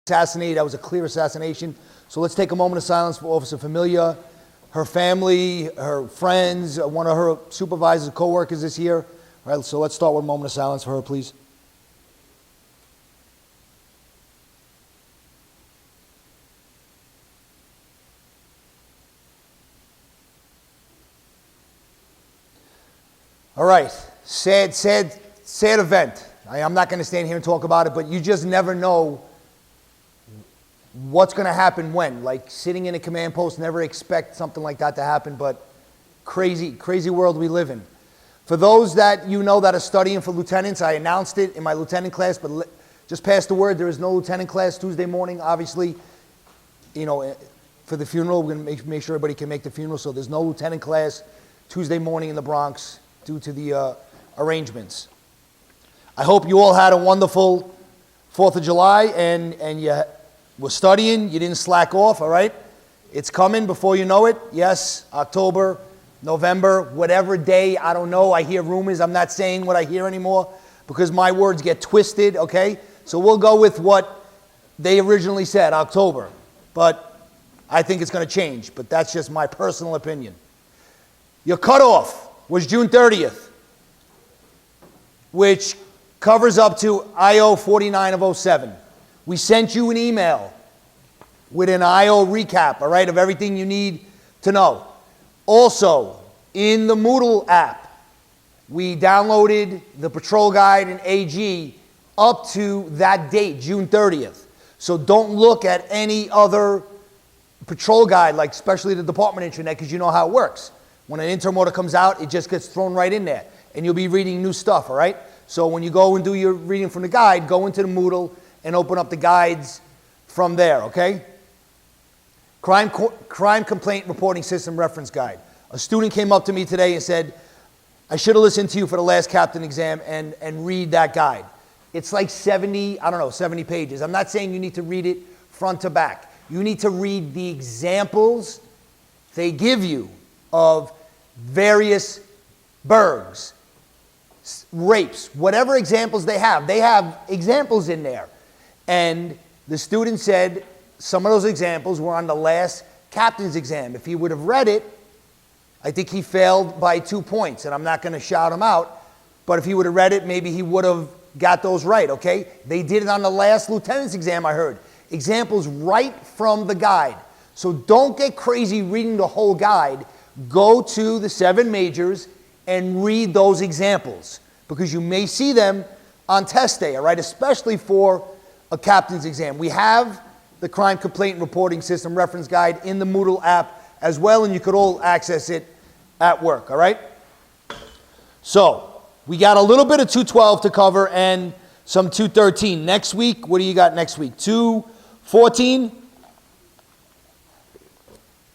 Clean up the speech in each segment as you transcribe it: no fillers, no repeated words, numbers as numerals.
assassinated. That was a clear assassination. So let's take a moment of silence for Officer Familia. Her family, her friends, one of her supervisors, co-workers is here. All right, so let's start with a moment of silence for her, please. All right, sad event. I'm not going to stand here and talk about it, but you just never know what's going to happen when. Like sitting in a command post, never expect something like that to happen, but crazy world we live in. For those that you know that are studying for lieutenants, I announced it in my lieutenant class, but just pass the word, there is no lieutenant class Tuesday morning, obviously. You know, for the funeral, we're going to make sure everybody can make the funeral, so there's no lieutenant class Tuesday morning in the Bronx due to the arrangements. I hope you all had a wonderful 4th of July and you were studying, you didn't slack off, all right? It's coming before you know it. Yes, October, November, whatever day, I don't know. I hear rumors. I'm not saying what I hear anymore because my words get twisted, okay? So we'll go with what they originally said, October. But I think it's going to change, but that's just my personal opinion. Your cutoff was June 30th, which covers up to IO 49 of 07. We sent you an email with an IO recap, all right, of everything you need to know. Also, in the Moodle app, we downloaded the patrol guide and AG up to that date, June 30th. So don't look at any other patrol guide, like especially the department intranet, because you know how it works. When an interim order comes out, it just gets thrown right in there, and you'll be reading new stuff, all right? So when you go and do your reading from the guide, go into the Moodle and open up the guides from there, okay? Crime Complaint Reporting System Reference Guide. A student came up to me today and said, I should have listened to you for the last captain exam and read that guide. It's like 70 pages. I'm not saying you need to read it front to back. You need to read the examples they give you of various burgs, rapes, whatever examples they have. They have examples in there. And the student said some of those examples were on the last captain's exam. If he would have read it, I think he failed by 2 points, and I'm not going to shout him out, but if he would have read it, maybe he would have got those right, okay? They did it on the last lieutenant's exam, I heard. Examples right from the guide. So don't get crazy reading the whole guide. Go to the 7 majors and read those examples, because you may see them on test day, all right, especially for a captain's exam. We have the Crime Complaint Reporting System Reference Guide in the Moodle app as well, and you could all access it at work, all right? So we got a little bit of 212 to cover and some 213. Next week, what do you got next week? 214?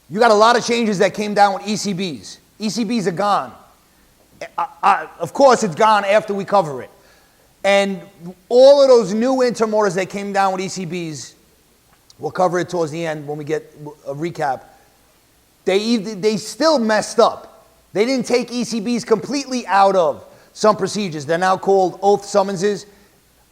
You got a lot of changes that came down with ECBs. ECBs are gone. Of course, it's gone after we cover it. And all of those new interim orders that came down with ECBs, we'll cover it towards the end when we get a recap. They still messed up. They didn't take ECBs completely out of some procedures. They're now called oath summonses.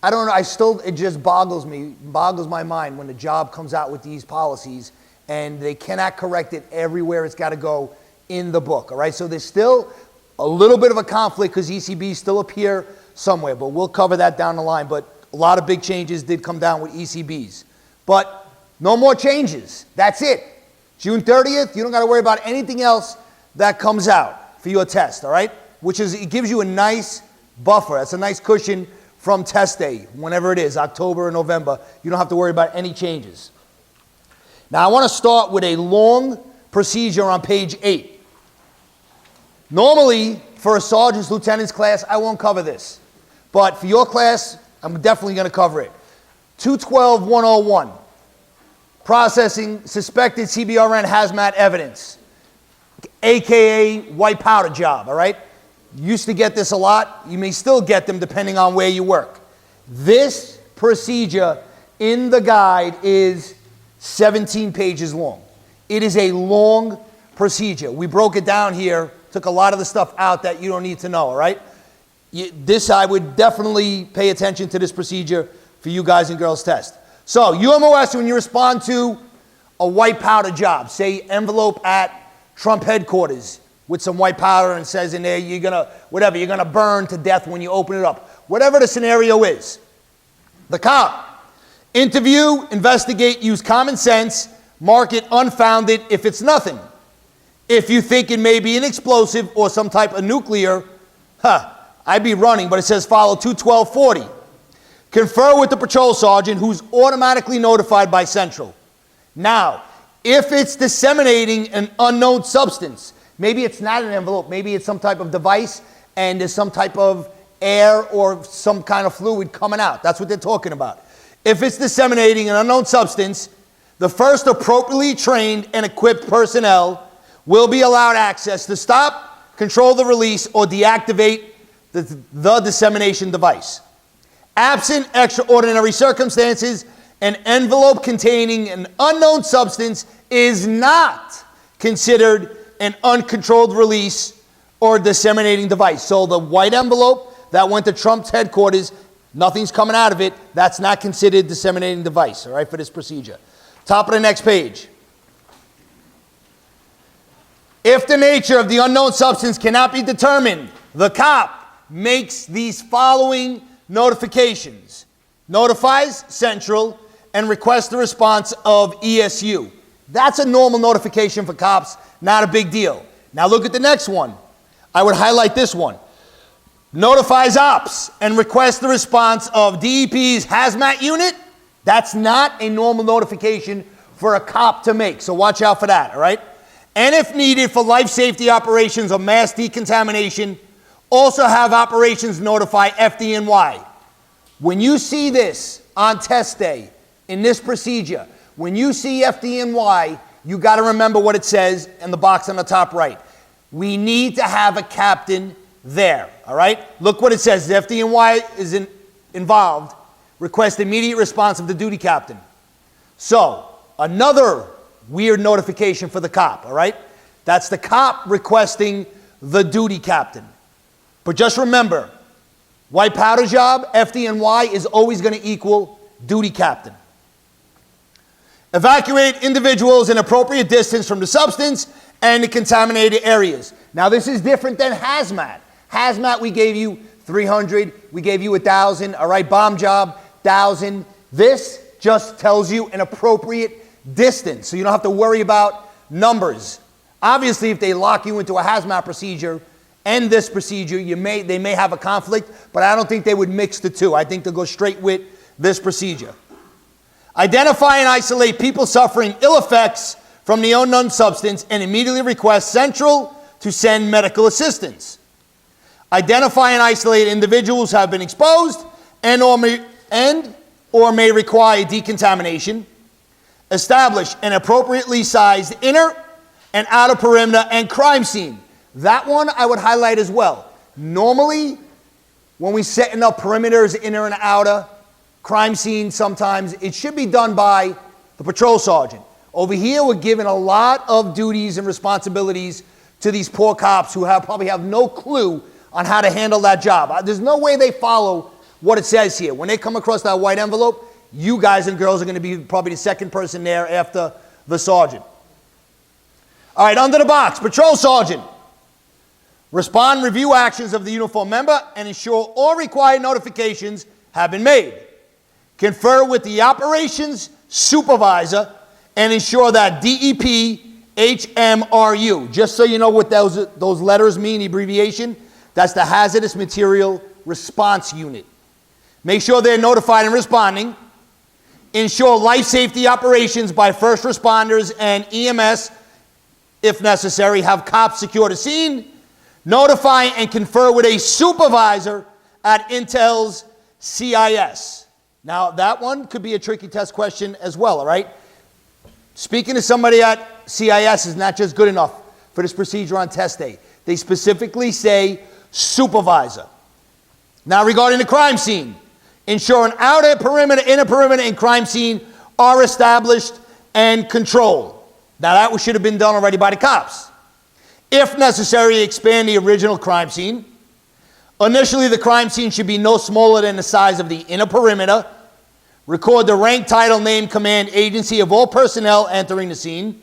I don't know, it just boggles my mind when the job comes out with these policies and they cannot correct it everywhere it's got to go in the book, all right? So there's still a little bit of a conflict because ECBs still appear somewhere, but we'll cover that down the line. But a lot of big changes did come down with ECBs. But no more changes. That's it. June 30th, you don't got to worry about anything else that comes out for your test, all right? It gives you a nice buffer. That's a nice cushion from test day, whenever it is, October or November. You don't have to worry about any changes. Now, I want to start with a long procedure on page 8. Normally, for a sergeant's lieutenant's class, I won't cover this. But for your class, I'm definitely going to cover it. 212-101, processing suspected CBRN hazmat evidence, AKA white powder job, all right? Used to get this a lot. You may still get them depending on where you work. This procedure in the guide is 17 pages long. It is a long procedure. We broke it down here, took a lot of the stuff out that you don't need to know, all right? I would definitely pay attention to this procedure for you guys and girls test. So UMOS, when you respond to a white powder job, say envelope at Trump headquarters with some white powder and says in there, you're gonna burn to death when you open it up. Whatever the scenario is. The cop, interview, investigate, use common sense, mark it unfounded if it's nothing. If you think it may be an explosive or some type of nuclear, I'd be running, but it says follow 21240. Confer with the patrol sergeant who's automatically notified by Central. Now, if it's disseminating an unknown substance, maybe it's not an envelope, maybe it's some type of device and there's some type of air or some kind of fluid coming out. That's what they're talking about. If it's disseminating an unknown substance, the first appropriately trained and equipped personnel will be allowed access to stop, control the release, or deactivate the dissemination device. Absent extraordinary circumstances, an envelope containing an unknown substance is not considered an uncontrolled release or disseminating device. So the white envelope that went to Trump's headquarters, nothing's coming out of it. That's not considered disseminating device, all right, for this procedure. Top of the next page. If the nature of the unknown substance cannot be determined, the cop makes these following notifications. Notifies Central and requests the response of ESU. That's a normal notification for cops, not a big deal. Now look at the next one. I would highlight this one. Notifies ops and requests the response of DEP's hazmat unit. That's not a normal notification for a cop to make, so watch out for that, all right? And if needed for life safety operations or mass decontamination, also have operations notify FDNY. When you see this on test day, in this procedure, when you see FDNY, you got to remember what it says in the box on the top right. We need to have a captain there, all right? Look what it says. The FDNY is involved. Request immediate response of the duty captain. So, another weird notification for the cop, all right? That's the cop requesting the duty captain. But just remember, white powder job, FDNY, is always going to equal duty captain. Evacuate individuals in appropriate distance from the substance and the contaminated areas. Now this is different than hazmat. Hazmat, we gave you 300, we gave you 1,000, all right? Bomb job, 1,000. This just tells you an appropriate distance, so you don't have to worry about numbers. Obviously, if they lock you into a hazmat procedure and this procedure, they may have a conflict, but I don't think they would mix the two. I think they'll go straight with this procedure. Identify and isolate people suffering ill effects from the unknown substance and immediately request Central to send medical assistance. Identify and isolate individuals who have been exposed and or may require decontamination. Establish an appropriately sized inner and outer perimeter and crime scene. That one I would highlight as well. Normally, when we setting up perimeters, inner and outer, crime scene sometimes, it should be done by the patrol sergeant. Over here, we're giving a lot of duties and responsibilities to these poor cops who probably have no clue on how to handle that job. There's no way they follow what it says here. When they come across that white envelope, you guys and girls are going to be probably the second person there after the sergeant. All right, under the box, patrol sergeant. Respond, review actions of the uniformed member and ensure all required notifications have been made. Confer with the operations supervisor and ensure that DEP HMRU, just so you know what those letters mean, the abbreviation, that's the Hazardous Material Response Unit. Make sure they're notified and responding. Ensure life safety operations by first responders and EMS, if necessary. Have cops secure the scene. Notify and confer with a supervisor at Intel's CIS. Now, that one could be a tricky test question as well, all right? Speaking to somebody at CIS is not just good enough for this procedure on test day. They specifically say supervisor. Now, regarding the crime scene, ensure an outer perimeter, inner perimeter, and crime scene are established and controlled. Now, that should have been done already by the cops. If necessary, expand the original crime scene. Initially, the crime scene should be no smaller than the size of the inner perimeter. Record the rank, title, name, command, agency of all personnel entering the scene.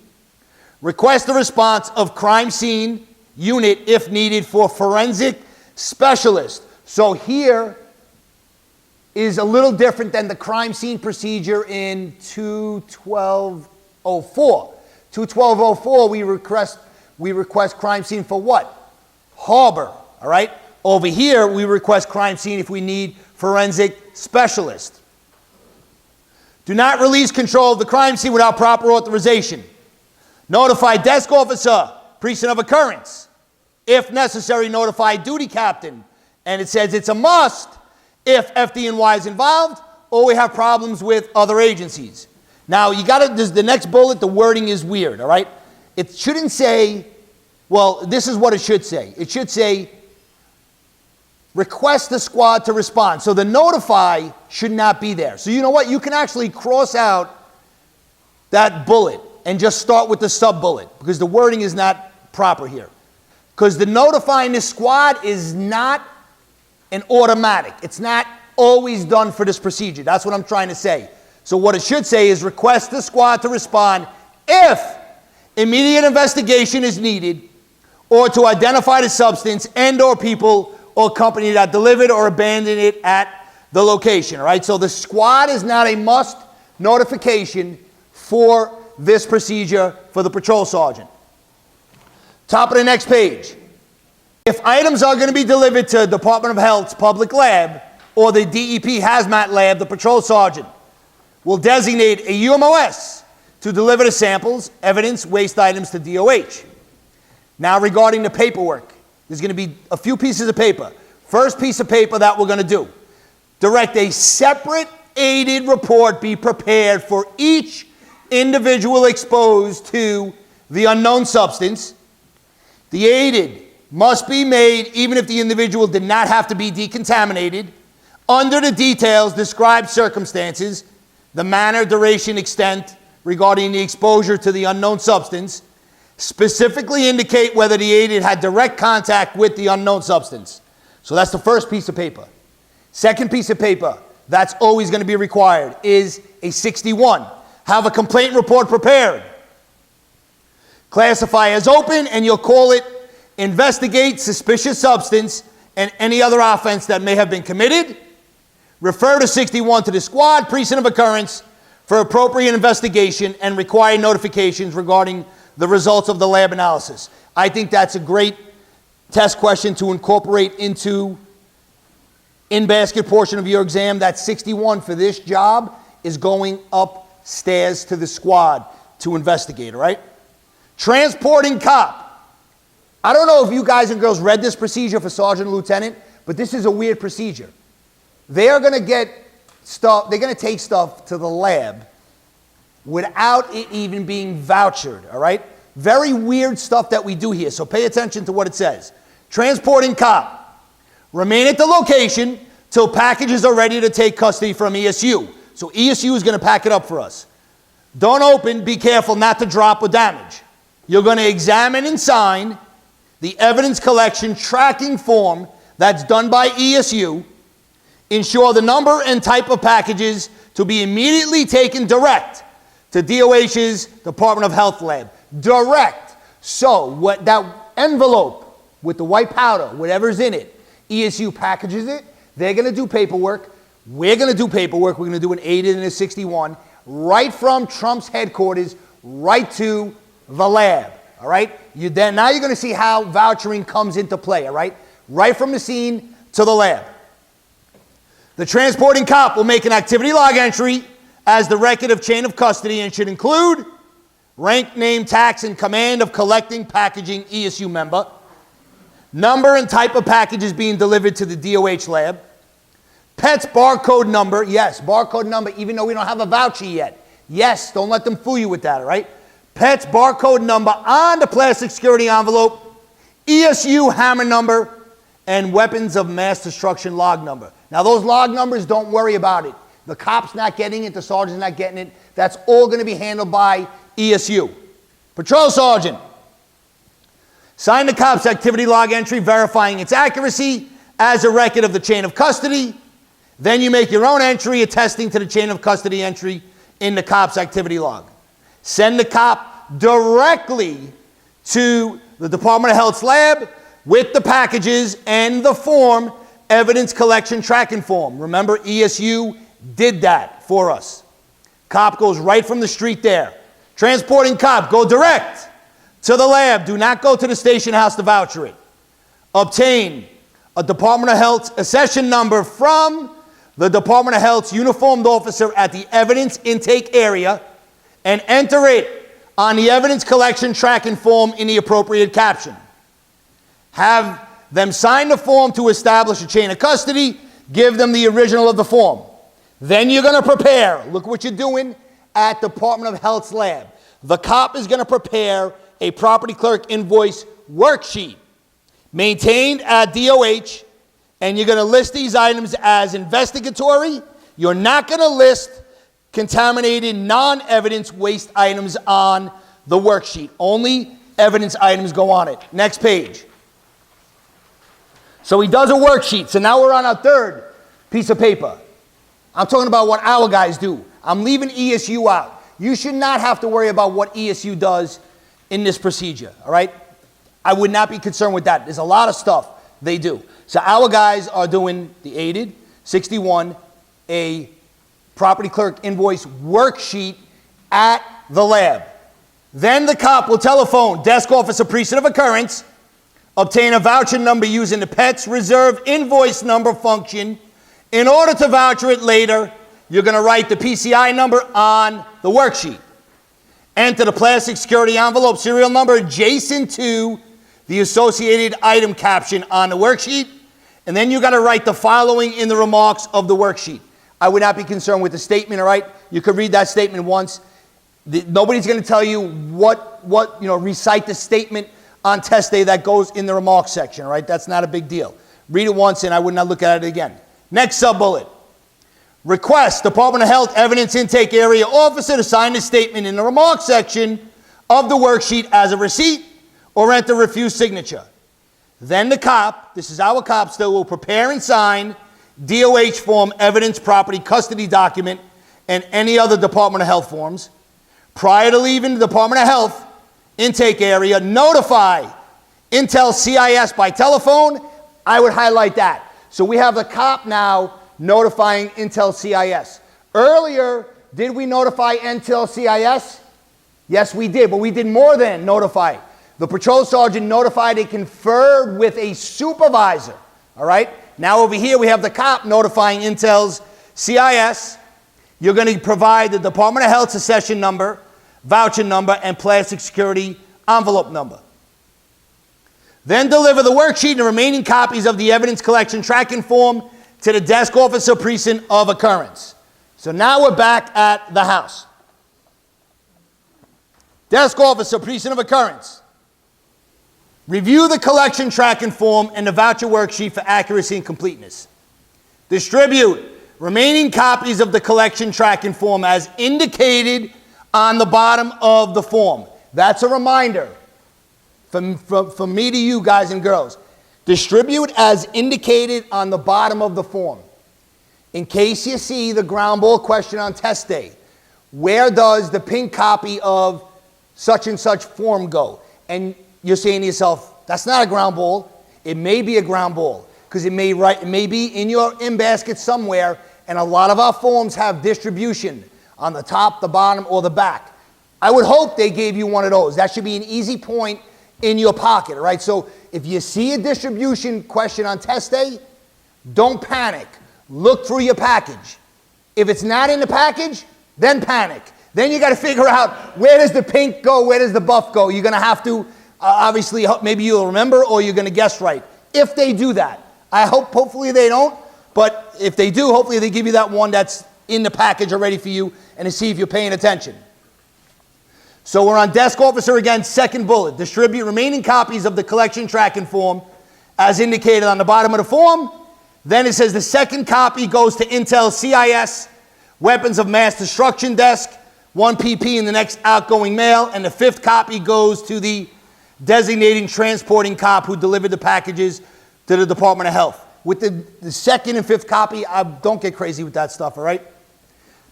Request the response of crime scene unit if needed for forensic specialist. So here is a little different than the crime scene procedure in 21204. 21204, we request crime scene for what? Harbor, all right? Over here, we request crime scene if we need forensic specialist. Do not release control of the crime scene without proper authorization. Notify desk officer, precinct of occurrence. If necessary, notify duty captain. And it says it's a must if FDNY is involved or we have problems with other agencies. Now, you got to, the next bullet, the wording is weird, all right? It shouldn't say, well, this is what it should say. It should say, request the squad to respond. So the notify should not be there. So you know what? You can actually cross out that bullet and just start with the sub-bullet because the wording is not proper here. Because the notifying the squad is not an automatic. It's not always done for this procedure. That's what I'm trying to say. So what it should say is request the squad to respond if immediate investigation is needed or to identify the substance and or people or company that delivered or abandoned it at the location, all right? So the squad is not a must notification for this procedure for the patrol sergeant. Top of the next page. If items are going to be delivered to Department of Health's public lab or the DEP hazmat lab, the patrol sergeant will designate a UMOS to deliver the samples, evidence, waste items to DOH. Now regarding the paperwork, there's going to be a few pieces of paper. First piece of paper that we're going to do. Direct a separate aided report be prepared for each individual exposed to the unknown substance. The aided must be made even if the individual did not have to be decontaminated under the details, described circumstances, the manner, duration, extent regarding the exposure to the unknown substance. Specifically indicate whether the aided had direct contact with the unknown substance. So that's the first piece of paper. Second piece of paper that's always going to be required is a 61. Have a complaint report prepared. Classify as open and you'll call it investigate suspicious substance and any other offense that may have been committed. Refer to 61 to the squad, precinct of occurrence for appropriate investigation and required notifications regarding the results of the lab analysis. I think that's a great test question to incorporate into in-basket portion of your exam. That 61 for this job is going upstairs to the squad to investigate, all right? Transporting cop. I don't know if you guys and girls read this procedure for sergeant and lieutenant, but this is a weird procedure. They are going to get stuff, they're going to take stuff to the lab without it even being vouchered, all right? Very weird stuff that we do here, so pay attention to what it says. Transporting cop. Remain at the location till packages are ready to take custody from ESU. So ESU is going to pack it up for us. Don't open, be careful not to drop or damage. You're going to examine and sign the evidence collection tracking form that's done by ESU. Ensure the number and type of packages to be immediately taken direct to DOH's Department of Health lab. Direct. So what that envelope with the white powder, whatever's in it, ESU packages it. They're going to do paperwork. We're going to do paperwork. We're going to do an 80 and a 61 right from Trump's headquarters right to the lab. All right? Now you're going to see how vouchering comes into play. All right? Right from the scene to the lab. The transporting cop will make an activity log entry as the record of chain of custody and should include rank, name, tax, and command of collecting, packaging, ESU member, number and type of packages being delivered to the DOH lab, pet's barcode number, yes, barcode number, even though we don't have a voucher yet. Yes, don't let them fool you with that, all right? Pet's barcode number on the plastic security envelope, ESU hammer number, and weapons of mass destruction log number. Now those log numbers, don't worry about it. The cop's not getting it, the sergeant's not getting it. That's all going to be handled by ESU. Patrol sergeant. Sign the cop's activity log entry verifying its accuracy as a record of the chain of custody Then you make your own entry attesting to the chain of custody entry in the cop's activity log. Send the cop directly to the Department of Health's lab with the packages and the form, evidence collection tracking form. Remember, ESU did that for us. Cop goes right from the street there. Transporting cop, go direct to the lab. Do not go to the station house to voucher it. Obtain a Department of Health accession number from the Department of Health's uniformed officer at the evidence intake area and enter it on the evidence collection tracking form in the appropriate caption. Have them sign the form to establish a chain of custody. Give them the original of the form. Then you're going to prepare. Look what you're doing at Department of Health's lab. The cop is going to prepare a property clerk invoice worksheet maintained at DOH, and you're going to list these items as investigatory. You're not going to list contaminated non-evidence waste items on the worksheet. Only evidence items go on it. Next page. So he does a worksheet. So now we're on our third piece of paper. I'm talking about what our guys do. I'm leaving ESU out. You should not have to worry about what ESU does in this procedure, all right? I would not be concerned with that. There's a lot of stuff they do. So our guys are doing the aided 61, a property clerk invoice worksheet at the lab. Then the cop will telephone desk officer precinct of occurrence, obtain a voucher number using the PETS reserve invoice number function. In order to voucher it later, you're going to write the PCI number on the worksheet. Enter the plastic security envelope serial number adjacent to the associated item caption on the worksheet. And then you got to write the following in the remarks of the worksheet. I would not be concerned with the statement, all right? You could read that statement once. Nobody's going to tell you recite the statement on test day that goes in the remarks section, all right? That's not a big deal. Read it once and I would not look at it again. Next sub-bullet. Request Department of Health Evidence Intake Area Officer to sign the statement in the remarks section of the worksheet as a receipt or enter refuse signature. Then the cop, this is our cop still, will prepare and sign DOH form, evidence property custody document, and any other Department of Health forms. Prior to leaving the Department of Health intake area, notify Intel CIS by telephone. I would highlight that. So we have the cop now notifying Intel CIS. Earlier, did we notify Intel CIS? Yes, we did, but we did more than notify. The patrol sergeant notified and conferred with a supervisor, all right? Now over here, we have the cop notifying Intel's CIS. You're going to provide the Department of Health's accession number, voucher number, and plastic security envelope number. Then deliver the worksheet and the remaining copies of the evidence collection tracking form to the desk officer precinct of occurrence. So now we're back at the house. Desk officer precinct of occurrence. Review the collection tracking form and the voucher worksheet for accuracy and completeness. Distribute remaining copies of the collection tracking form as indicated on the bottom of the form. That's a reminder from me to you guys and girls. Distribute as indicated on the bottom of the form. In case you see the ground ball question on test day, where does the pink copy of such and such form go? And you're saying to yourself, that's not a ground ball. It may be a ground ball because it may be in your in-basket somewhere, and a lot of our forms have distribution on the top, the bottom, or the back. I would hope they gave you one of those. That should be an easy point in your pocket, all right? So if you see a distribution question on test day, don't panic. Look through your package. If it's not in the package, then panic. Then you got to figure out where does the pink go, where does the buff go. You're going to have to, obviously, maybe you'll remember or you're going to guess right. If they do that. Hopefully they don't, but if they do, hopefully they give you that one that's in the package already for you and to see if you're paying attention. So we're on desk officer again, second bullet. Distribute remaining copies of the collection tracking form as indicated on the bottom of the form. Then it says the second copy goes to Intel CIS, weapons of mass destruction desk, 1 PP in the next outgoing mail, and the fifth copy goes to the designating transporting cop who delivered the packages to the Department of Health. with the second and fifth copy, don't get crazy with that stuff, all right?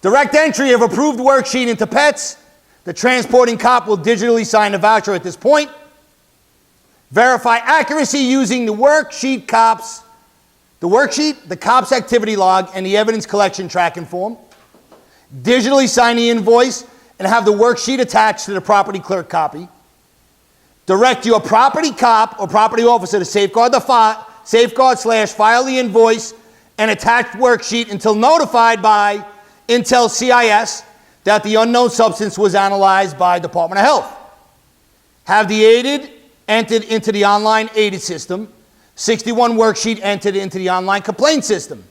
Direct entry of approved worksheet into PETS. The transporting cop will digitally sign the voucher at this point. Verify accuracy using the worksheet, the cop's activity log, and the evidence collection tracking form. Digitally sign the invoice and have the worksheet attached to the property clerk copy. Direct your property cop or property officer to safeguard /file the invoice and attached worksheet until notified by Intel CIS that the unknown substance was analyzed by Department of Health. Have the aided entered into the online aided system. 61 worksheet entered into the online complaint system.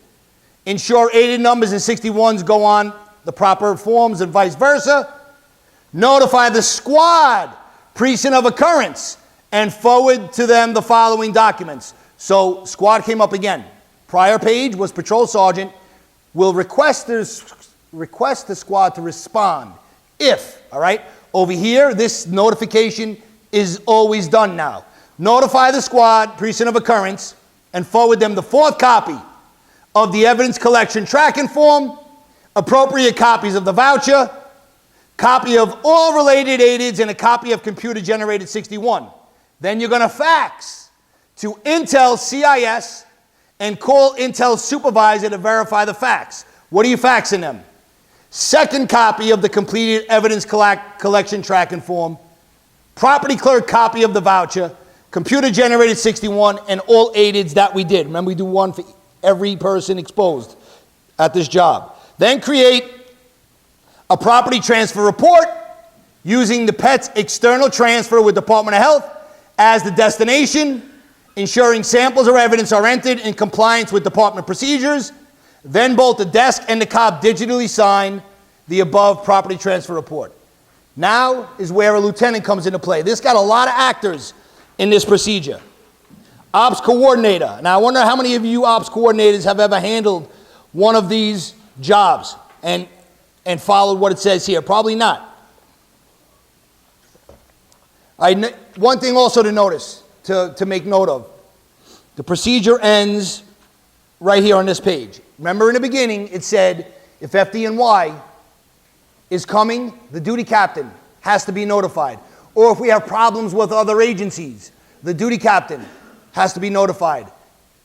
Ensure aided numbers and 61s go on the proper forms and vice versa. Notify the squad precinct of occurrence and forward to them the following documents. So squad came up again. Prior page was patrol sergeant will request the squad to respond if, all right? Over here, this notification is always done now. Notify the squad, precinct of occurrence, and forward them the fourth copy of the evidence collection tracking form, appropriate copies of the voucher, copy of all related aideds, and a copy of computer-generated 61. Then you're going to fax to Intel CIS and call Intel's supervisor to verify the fax. What are you faxing them? Second copy of the completed evidence collection tracking form, property clerk copy of the voucher, computer-generated 61, and all aideds that we did. Remember, we do one for every person exposed at this job. Then create a property transfer report using the PETS external transfer with Department of Health as the destination, ensuring samples or evidence are entered in compliance with department procedures. Then both the desk and the cop digitally sign the above property transfer report. Now is where a lieutenant comes into play. This got a lot of actors in this procedure. Ops coordinator. Now I wonder how many of you ops coordinators have ever handled one of these jobs and followed what it says here. Probably not. One thing also to notice, to make note of. The procedure ends right here on this page. Remember in the beginning it said if FDNY is coming, the duty captain has to be notified. Or if we have problems with other agencies, the duty captain has to be notified.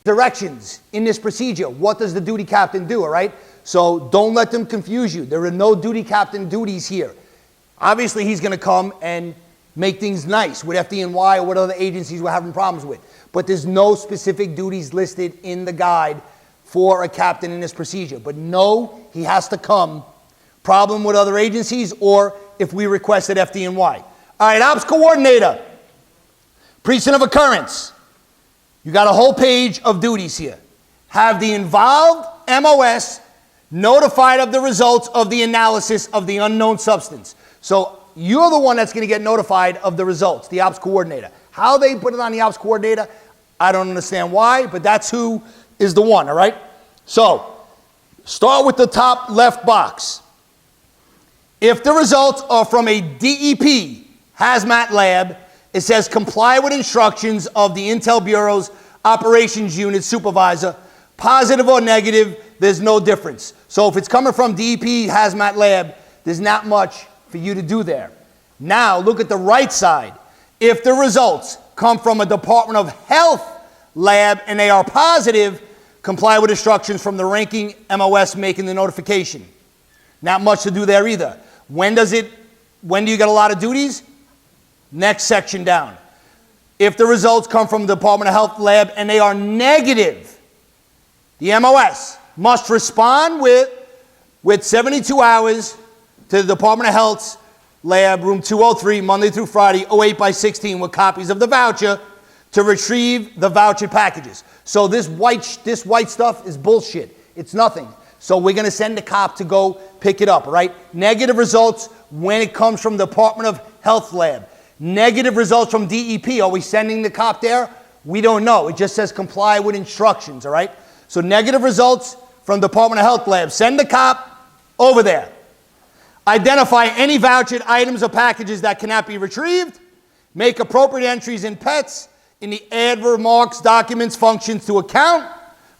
Directions in this procedure. What does the duty captain do, all right? So don't let them confuse you. There are no duty captain duties here. Obviously, he's going to come and make things nice with FDNY or what other agencies we're having problems with. But there's no specific duties listed in the guide for a captain in this procedure. But no, he has to come. Problem with other agencies or if we requested FDNY. All right, ops coordinator. Precinct of occurrence. You got a whole page of duties here. Have the involved MOS notified of the results of the analysis of the unknown substance. So you're the one that's going to get notified of the results, the ops coordinator. How they put it on the ops coordinator, I don't understand why, but that's who is the one, all right? So start with the top left box. If the results are from a DEP hazmat lab, it says comply with instructions of the Intel Bureau's operations unit supervisor, positive or negative, there's no difference. So if it's coming from DEP hazmat lab, there's not much for you to do there. Now look at the right side. If the results come from a Department of Health lab and they are positive, comply with instructions from the ranking MOS making the notification. Not much to do there either. When do you get a lot of duties? Next section down. If the results come from the Department of Health lab and they are negative, the MOS must respond with 72 hours to the Department of Health's lab, room 203, Monday through Friday, 08/16, with copies of the voucher to retrieve the voucher packages. So this white stuff is bullshit. It's nothing. So we're going to send the cop to go pick it up, right? Negative results when it comes from the Department of Health lab. Negative results from DEP. Are we sending the cop there? We don't know. It just says comply with instructions, all right? So negative results from Department of Health lab. Send the cop over there. Identify any vouchered items or packages that cannot be retrieved. Make appropriate entries in PETS in the add remarks documents functions to account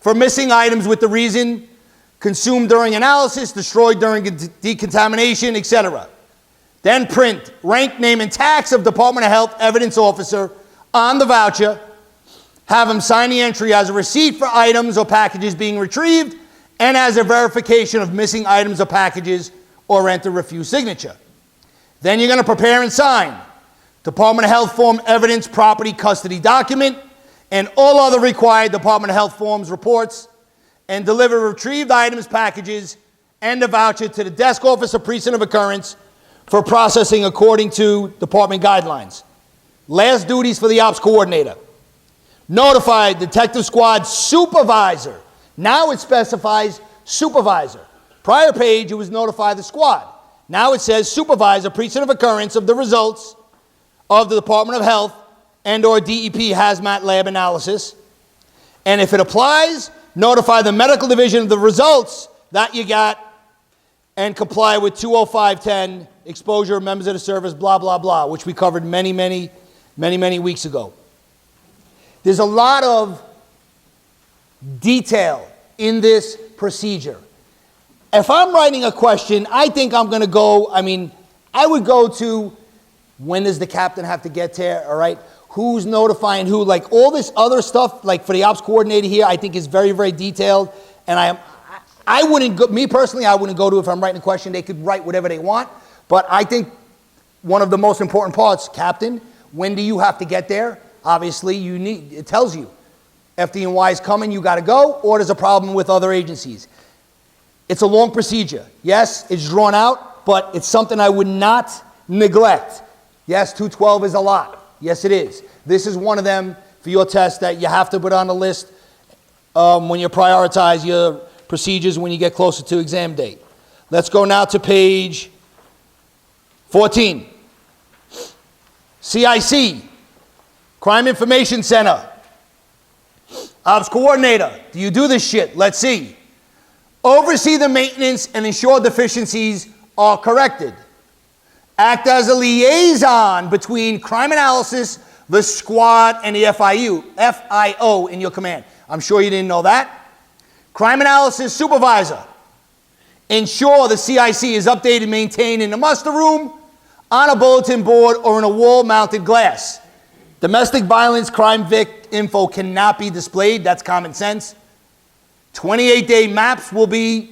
for missing items with the reason consumed during analysis, destroyed during decontamination, etc. Then print rank, name, and tax of Department of Health evidence officer on the voucher. Have him sign the entry as a receipt for items or packages being retrieved and as a verification of missing items or packages, or enter refuse signature. Then you're going to prepare and sign Department of Health form evidence property custody document and all other required Department of Health forms, reports, and deliver retrieved items, packages, and a voucher to the desk office or precinct of occurrence for processing according to department guidelines. Last duties for the ops coordinator. Notify detective squad supervisor. Now it specifies supervisor. Prior page, it was notify the squad. Now it says supervisor, precinct of occurrence of the results of the Department of Health and or DEP hazmat lab analysis. And if it applies, notify the medical division of the results that you got and comply with 20510, exposure of members of the service, blah, blah, blah, which we covered many weeks ago. There's a lot of detail in this procedure. If I'm writing a question, I think I'm going to go, I would go to when does the captain have to get there, all right? Who's notifying who? Like all this other stuff, like for the ops coordinator here, I think is very, very detailed. And I wouldn't go, me personally, I wouldn't go to if I'm writing a question. They could write whatever they want. But I think one of the most important parts, captain, when do you have to get there? Obviously, it tells you. FDNY is coming, you got to go, or there's a problem with other agencies. It's a long procedure. Yes, it's drawn out, but it's something I would not neglect. Yes, 212 is a lot. Yes, it is. This is one of them for your test that you have to put on the list when you prioritize your procedures when you get closer to exam date. Let's go now to page 14. CIC, Crime Information Center. Ops coordinator, do you do this shit? Let's see. Oversee the maintenance and ensure deficiencies are corrected. Act as a liaison between crime analysis, the squad, and the FIO in your command. I'm sure you didn't know that. Crime analysis supervisor. Ensure the CIC is updated and maintained in the muster room, on a bulletin board, or in a wall-mounted glass. Domestic violence crime vic info cannot be displayed. That's common sense. 28-day maps will be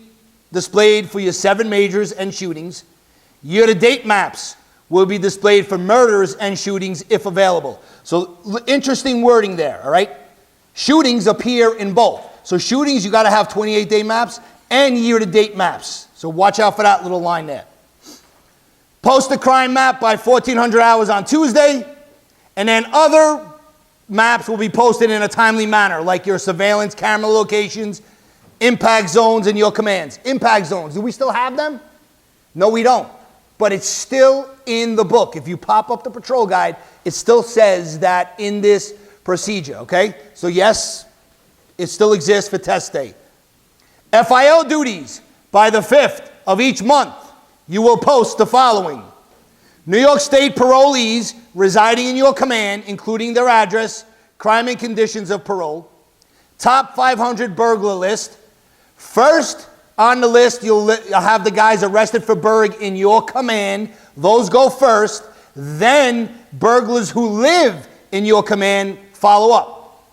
displayed for your 7 majors and shootings. Year-to-date maps will be displayed for murders and shootings if available. So interesting wording there, all right? Shootings appear in both. So shootings, you got to have 28-day maps and year-to-date maps. So watch out for that little line there. Post the crime map by 1400 hours on Tuesday, and then other maps will be posted in a timely manner, like your surveillance camera locations, impact zones, and your commands. Impact zones, do we still have them? No, we don't. But it's still in the book. If you pop up the patrol guide, it still says that in this procedure, okay? So yes, it still exists for test day. FIO duties, by the 5th of each month, you will post the following. New York State parolees residing in your command, including their address, crime and conditions of parole. Top 500 burglar list. First on the list, you'll have the guys arrested for burg in your command. Those go first. Then burglars who live in your command follow up.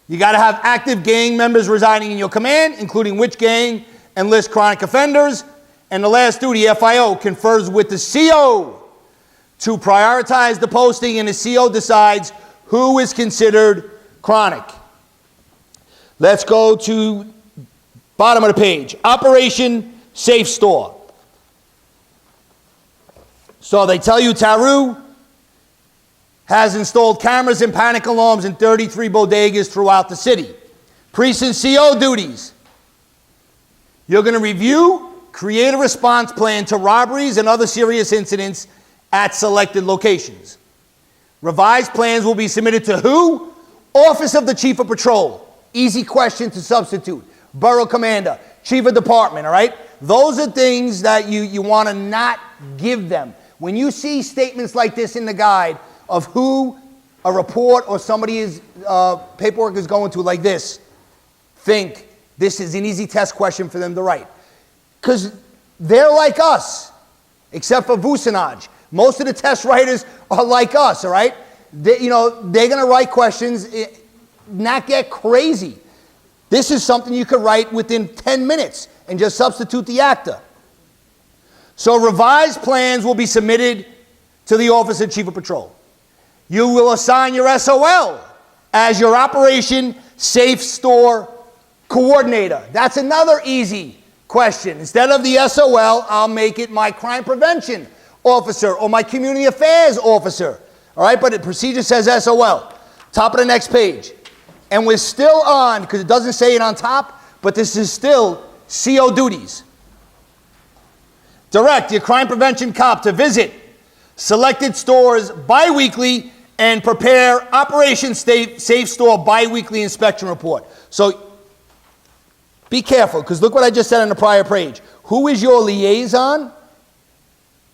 You got to have active gang members residing in your command, including which gang, and list chronic offenders. And the last duty, FIO confers with the CO to prioritize the posting, and the CO decides who is considered chronic. Let's go to bottom of the page. Operation Safe Store. So they tell you Taru has installed cameras and panic alarms in 33 bodegas throughout the city. Precinct CO duties. You're going to review, create a response plan to robberies and other serious incidents at selected locations. Revised plans will be submitted to who? Office of the Chief of Patrol. Easy question to substitute. Borough Commander, Chief of Department, all right? Those are things that you want to not give them. When you see statements like this in the guide of who a report or somebody's paperwork is going to, like this, think this is an easy test question for them to write. Because they're like us, except for Vucinaj. Most of the test writers are like us, all right? They're going to write questions, not get crazy. This is something you could write within 10 minutes and just substitute the actor. So revised plans will be submitted to the Office of Chief of Patrol. You will assign your SOL as your Operation Safe Store Coordinator. That's another easy question. Instead of the SOL, I'll make it my Crime Prevention Officer or my Community Affairs Officer. All right, but the procedure says SOL. Top of the next page. And we're still on, because it doesn't say it on top, but this is still CO duties. Direct your crime prevention cop to visit selected stores bi-weekly and prepare Operation Safe Store bi-weekly inspection report. So be careful, because look what I just said on the prior page. Who is your liaison?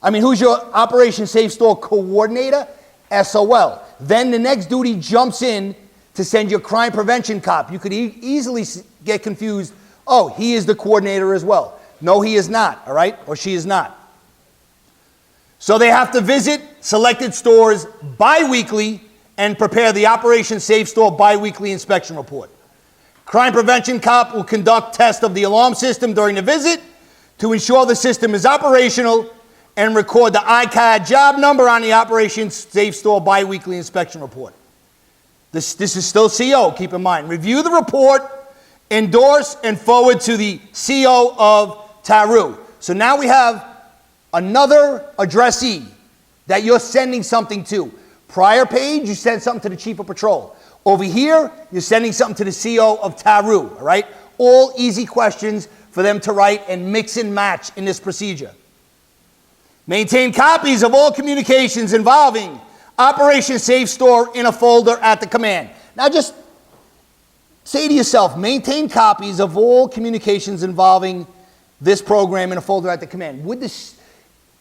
Who's your Operation Safe Store Coordinator? SOL. Then the next duty jumps in to send your crime prevention cop. You could easily get confused. Oh, he is the coordinator as well. No, he is not, all right? Or she is not. So they have to visit selected stores bi-weekly and prepare the Operation Safe Store bi-weekly inspection report. Crime prevention cop will conduct tests of the alarm system during the visit to ensure the system is operational and record the ICAD job number on the Operation Safe Store bi-weekly inspection report. This is still CO, keep in mind. Review the report, endorse, and forward to the CO of TARU. So now we have another addressee that you're sending something to. Prior page, you send something to the Chief of Patrol. Over here, you're sending something to the CO of TARU, all right? All easy questions for them to write and mix and match in this procedure. Maintain copies of all communications involving Operation Safe Store in a folder at the command. Now just say to yourself, maintain copies of all communications involving this program in a folder at the command.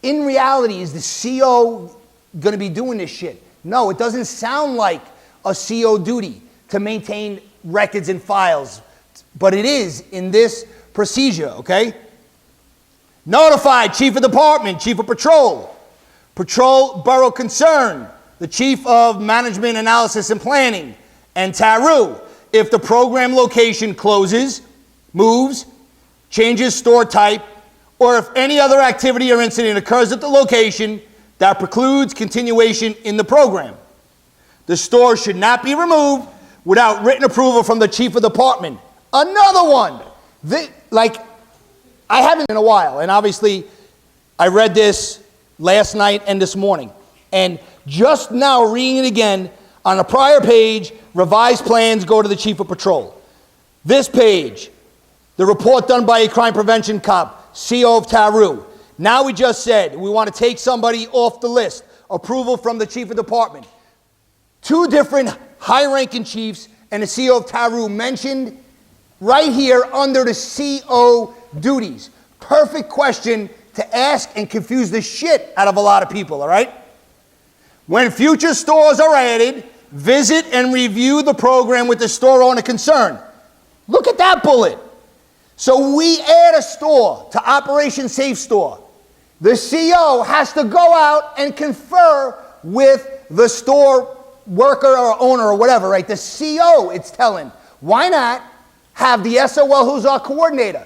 In reality, is the CO going to be doing this shit? No, it doesn't sound like a CO duty to maintain records and files, but it is in this procedure, okay? Notify Chief of Department, Chief of Patrol, Patrol Borough Concern, the Chief of Management Analysis and Planning, and TARU if the program location closes, moves, changes store type, or if any other activity or incident occurs at the location that precludes continuation in the program. The store should not be removed without written approval from the Chief of Department. Another one. I haven't in a while, and obviously I read this last night and this morning. And just now reading it again, on a prior page, revised plans go to the Chief of Patrol. This page, the report done by a crime prevention cop, CO of TARU. Now we just said we want to take somebody off the list. Approval from the Chief of Department. Two different high-ranking chiefs and the CO of TARU mentioned right here under the CO duties. Perfect question to ask and confuse the shit out of a lot of people, all right? When future stores are added, visit and review the program with the store owner concerned. Look at that bullet. So we add a store to Operation Safe Store. The CO has to go out and confer with the store worker or owner or whatever, right? The CO, it's telling. Why not have the SOL who's our coordinator?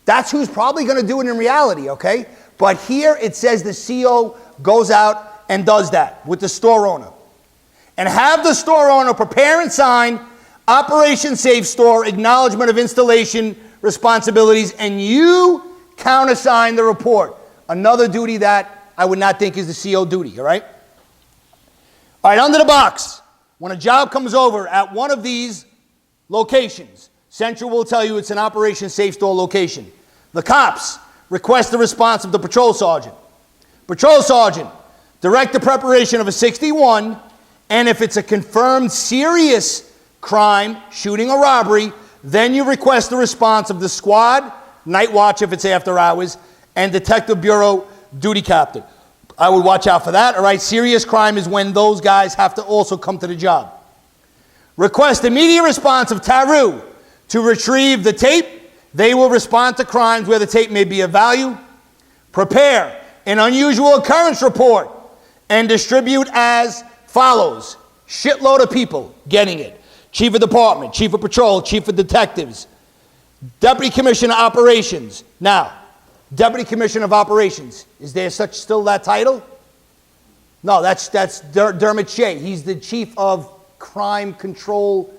That's who's probably going to do it in reality, okay? But here it says the CO goes out and does that with the store owner. And have the store owner prepare and sign Operation Safe Store Acknowledgement of Installation Responsibilities, and you countersign the report. Another duty that I would not think is the CO duty, all right? All right, under the box, when a job comes over at one of these locations, Central will tell you it's an Operation Safe Store location. The cops request the response of the patrol sergeant. Patrol sergeant, direct the preparation of a 61, and if it's a confirmed serious crime, shooting or robbery, then you request the response of the squad, night watch if it's after hours, and detective bureau duty captain. I would watch out for that, all right? Serious crime is when those guys have to also come to the job. Request immediate response of TARU To retrieve the tape, they will respond to crimes where the tape may be of value. Prepare an unusual occurrence report and distribute as follows. Shitload of people getting it. Chief of Department, Chief of Patrol, Chief of Detectives, Deputy Commissioner of Operations. Now, Deputy Commissioner of Operations, is there such still that title? No, that's Dermot Shea. He's the Chief of Crime Control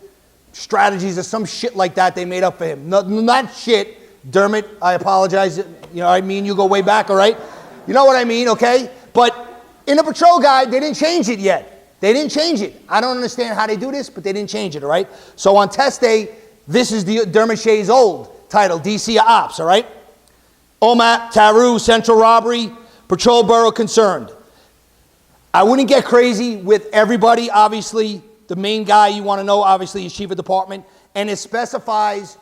Strategies or some shit like that they made up for him. Not shit. Dermot, I apologize. You know, I mean, you go way back, all right? You know what I mean, okay? But in the patrol guide, they didn't change it yet. They didn't change it. I don't understand how they do this, but they didn't change it, all right? So on test day, this is the Dermot Shea's old title, DC Ops, all right? OMAP, TARU, Central Robbery, Patrol Bureau Concerned. I wouldn't get crazy with everybody, obviously. The main guy you want to know, obviously, is Chief of Department, and it specifies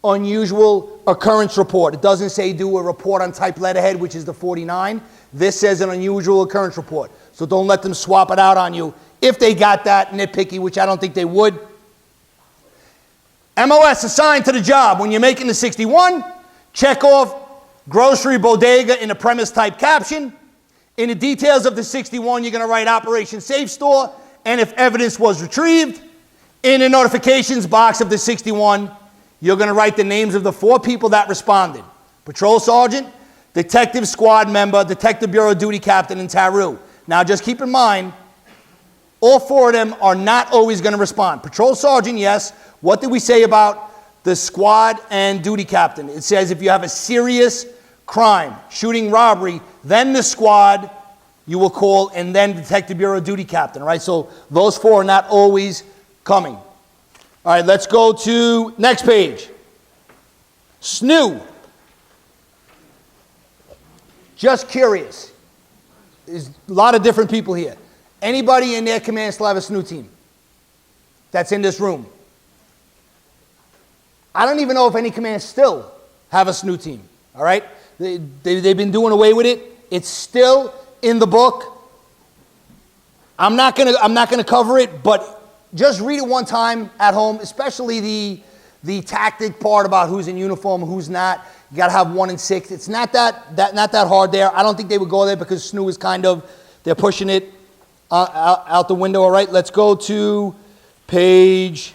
unusual occurrence report. It doesn't say do a report on type letterhead, which is the 49. This says an unusual occurrence report. So don't let them swap it out on you if they got that nitpicky, which I don't think they would. MOS assigned to the job. When you're making the 61, check off grocery bodega in the premise type caption. In the details of the 61, you're going to write Operation Safe Store, and if evidence was retrieved. In the notifications box of the 61, you're going to write the names of the 4 people that responded. Patrol Sergeant, Detective Squad Member, Detective Bureau Duty Captain, and TARU. Now just keep in mind, all 4 of them are not always going to respond. Patrol Sergeant, yes. What did we say about the Squad and Duty Captain? It says if you have a serious crime, shooting, robbery, then the Squad you will call, and then Detective Bureau Duty Captain, all right? So those 4 are not always coming. All right, let's go to next page. SNU. Just curious. There's a lot of different people here. Anybody in their command still have a SNU team that's in this room? I don't even know if any commands still have a SNU team, all right? They've been doing away with it. It's still in the book. I'm not gonna cover it, but just read it one time at home, especially the tactic part about who's in uniform, who's not. You gotta have 1 and 6. It's not that hard there. I don't think they would go there because SNU is kind of, they're pushing it out the window. All right, let's go to page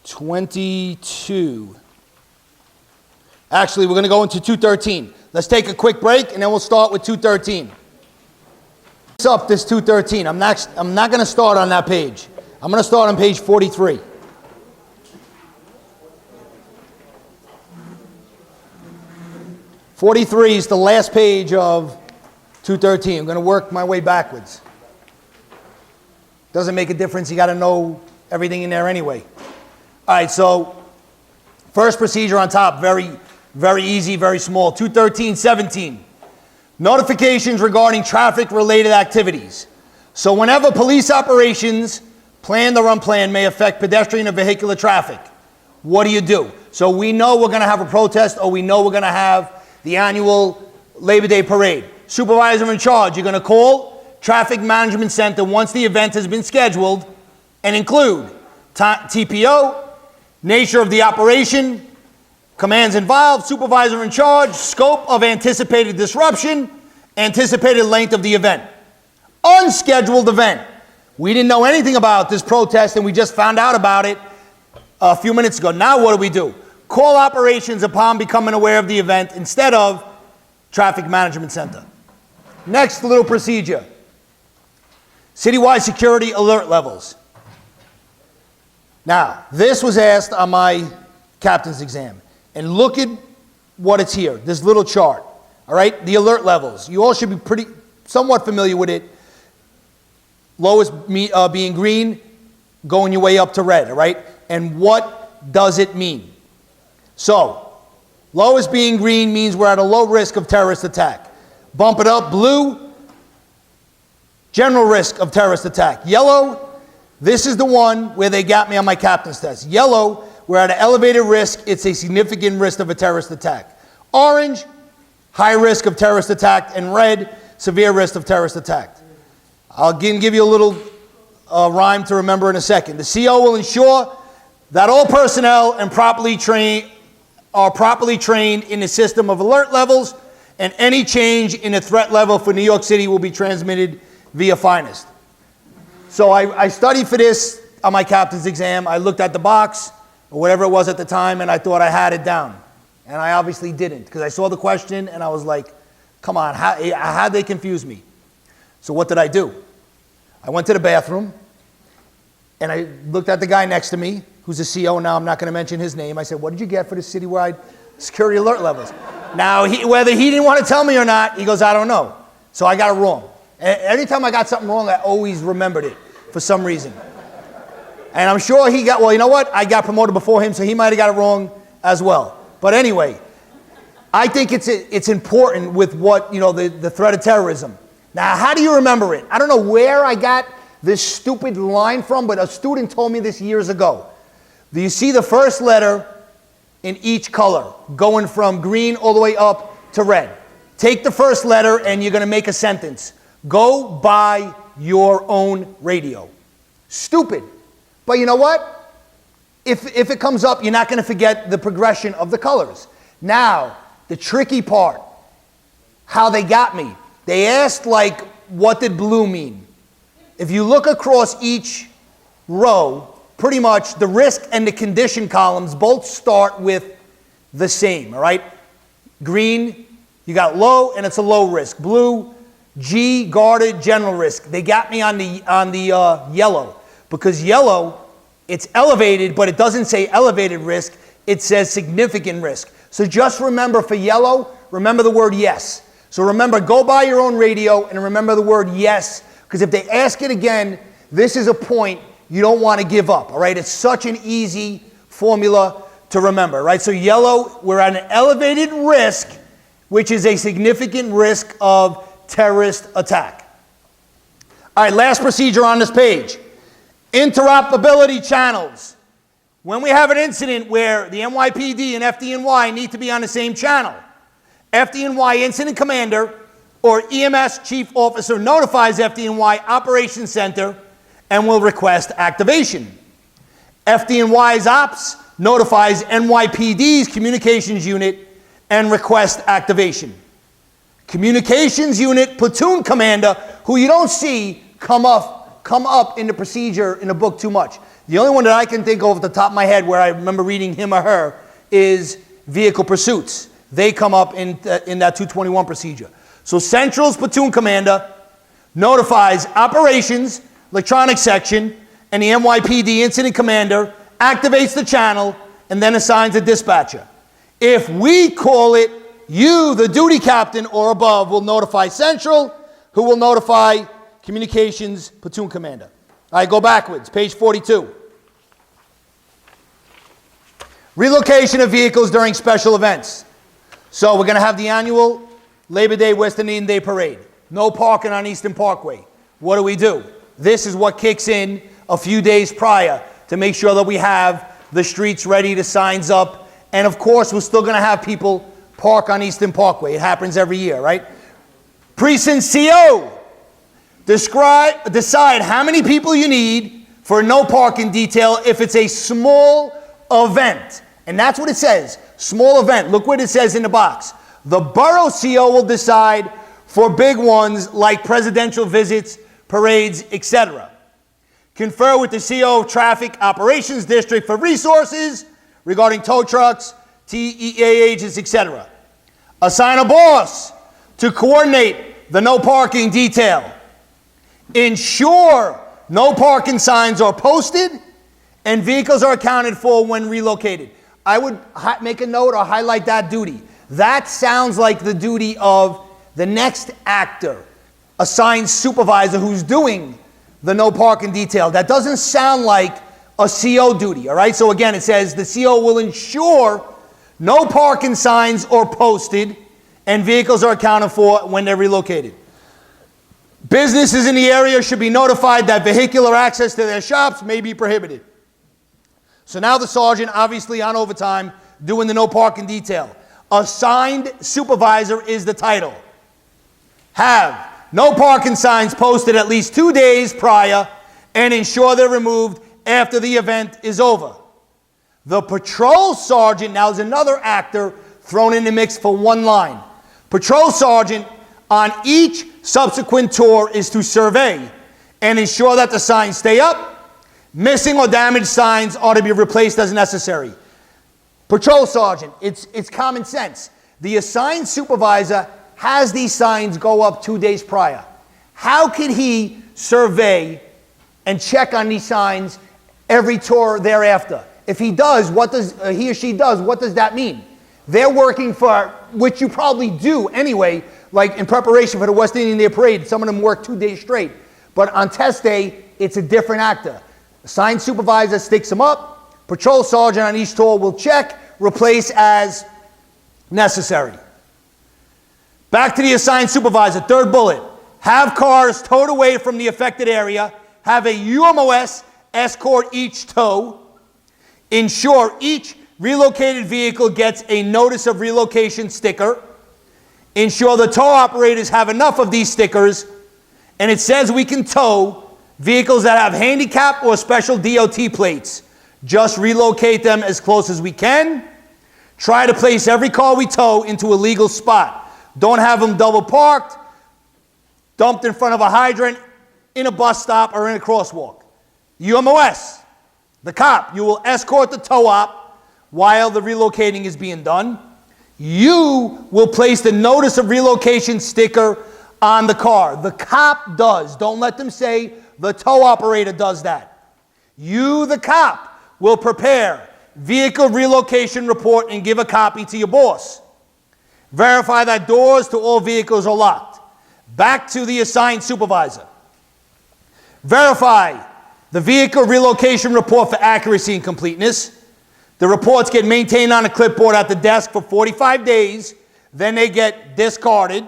22. Actually, we're going to go into 213. Let's take a quick break, and then we'll start with 213. What's up, this 213? I'm not going to start on that page. I'm going to start on page 43. '43 is the last page of 213. I'm going to work my way backwards. Doesn't make a difference. You got to know everything in there anyway. All right, so first procedure on top, very easy, very small. 213.17. Notifications regarding traffic-related activities. So whenever police operations, planned or unplanned, may affect pedestrian or vehicular traffic, what do? So we know we're going to have a protest, or we know we're going to have the annual Labor Day parade. Supervisor in charge, you're going to call Traffic Management Center once the event has been scheduled and include TPO, nature of the operation, commands involved, supervisor in charge, scope of anticipated disruption, anticipated length of the event. Unscheduled event. We didn't know anything about this protest and we just found out about it a few minutes ago. Now what do? Call operations upon becoming aware of the event instead of Traffic Management Center. Next little procedure. Citywide security alert levels. Now, this was asked on my captain's exam. And look at what it's here, this little chart. All right, the alert levels. You all should be somewhat familiar with it. Lowest being green, going your way up to red, all right? And what does it mean? So, lowest being green means we're at a low risk of terrorist attack. Bump it up, blue, general risk of terrorist attack. Yellow, this is the one where they got me on my captain's test. Yellow, we're at an elevated risk. It's a significant risk of a terrorist attack. Orange, high risk of terrorist attack. And red, severe risk of terrorist attack. I'll give you a little rhyme to remember in a second. The CO will ensure that all personnel are properly trained in the system of alert levels, and any change in the threat level for New York City will be transmitted via Finest. So I studied for this on my captain's exam. I looked at the box, or whatever it was at the time, and I thought I had it down. And I obviously didn't, because I saw the question, and I was like, come on, how'd they confuse me? So what did I do? I went to the bathroom, and I looked at the guy next to me, who's a CO, now I'm not going to mention his name. I said, what did you get for the citywide security alert levels? Now, whether he didn't want to tell me or not, he goes, I don't know. So I got it wrong. Every time I got something wrong, I always remembered it for some reason. And I'm sure he got, well, you know what? I got promoted before him, so he might have got it wrong as well. But anyway, I think it's important with what, the threat of terrorism. Now, how do you remember it? I don't know where I got this stupid line from, but a student told me this years ago. Do you see the first letter in each color, going from green all the way up to red? Take the first letter and you're going to make a sentence. Go buy your own radio. Stupid. But you know what? If it comes up, you're not going to forget the progression of the colors. Now, the tricky part, how they got me. They asked, what did blue mean? If you look across each row, pretty much the risk and the condition columns both start with the same, all right? Green, you got low, and it's a low risk. Blue, G, guarded, general risk. They got me on the yellow, because yellow, it's elevated, but it doesn't say elevated risk. It says significant risk. So just remember, for yellow, remember the word yes. So remember, go buy your own radio, and remember the word yes, because if they ask it again, this is a point you don't want to give up, all right? It's such an easy formula to remember, right? So yellow, we're at an elevated risk, which is a significant risk of terrorist attack. All right, last procedure on this page. Interoperability channels. When we have an incident where the NYPD and FDNY need to be on the same channel, FDNY Incident Commander or EMS Chief Officer notifies FDNY Operations Center and will request activation. FDNY's Ops notifies NYPD's Communications Unit and requests activation. Communications Unit Platoon Commander, who you don't see come up in the procedure in the book too much. The only one that I can think of off the top of my head where I remember reading him or her is Vehicle Pursuits. They come up in that 221 procedure. So Central's Platoon Commander notifies Operations, Electronic Section, and the NYPD Incident Commander activates the channel and then assigns a dispatcher. If we call it, you, the duty captain or above, will notify Central, who will notify Communications Platoon Commander. All right, go backwards, page 42. Relocation of vehicles during special events. So we're going to have the annual Labor Day, Western Indian Day Parade. No parking on Eastern Parkway. What do? This is what kicks in a few days prior to make sure that we have the streets ready, the signs up, and of course we're still going to have people park on Eastern Parkway. It happens every year, right? Precinct CO. Decide how many people you need for a no parking detail if it's a small event. And that's what it says, small event. Look what it says in the box. The borough CO will decide for big ones like presidential visits, parades, etc. Confer with the CO of Traffic Operations District for resources regarding tow trucks, TEA agents, etc. Assign a boss to coordinate the no parking detail. Ensure no parking signs are posted and vehicles are accounted for when relocated. I would make a note or highlight that duty. That sounds like the duty of the next actor, assigned supervisor who's doing the no parking detail. That doesn't sound like a CO duty, all right? So again, it says the CO will ensure no parking signs are posted and vehicles are accounted for when they're relocated. Businesses in the area should be notified that vehicular access to their shops may be prohibited. So now the sergeant, obviously on overtime, doing the no parking detail. Assigned supervisor is the title. Have no parking signs posted at least 2 days prior and ensure they're removed after the event is over. The patrol sergeant now is another actor thrown in the mix for one line. Patrol sergeant on each subsequent tour is to survey and ensure that the signs stay up. Missing or damaged signs are to be replaced as necessary. Patrol sergeant, it's common sense. The assigned supervisor has these signs go up 2 days prior. How can he survey and check on these signs every tour thereafter? If he does, what does he or she does, what does that mean? They're working for, which you probably do anyway, like in preparation for the West Indian Day Parade, some of them work 2 days straight. But on test day, it's a different actor. Assigned supervisor sticks them up. Patrol sergeant on each tour will check, replace as necessary. Back to the assigned supervisor, third bullet. Have cars towed away from the affected area. Have a UMOS escort each tow. Ensure each relocated vehicle gets a notice of relocation sticker. Ensure the tow operators have enough of these stickers. And it says we can tow vehicles that have handicap or special DOT plates. Just relocate them as close as we can. Try to place every car we tow into a legal spot. Don't have them double parked, dumped in front of a hydrant, in a bus stop, or in a crosswalk. UMOS, the cop, you will escort the tow op while the relocating is being done. You will place the notice of relocation sticker on the car. The cop does. Don't let them say the tow operator does that. You, the cop, will prepare vehicle relocation report and give a copy to your boss. Verify that doors to all vehicles are locked. Back to the assigned supervisor. Verify the vehicle relocation report for accuracy and completeness. The reports get maintained on a clipboard at the desk for 45 days. Then they get discarded.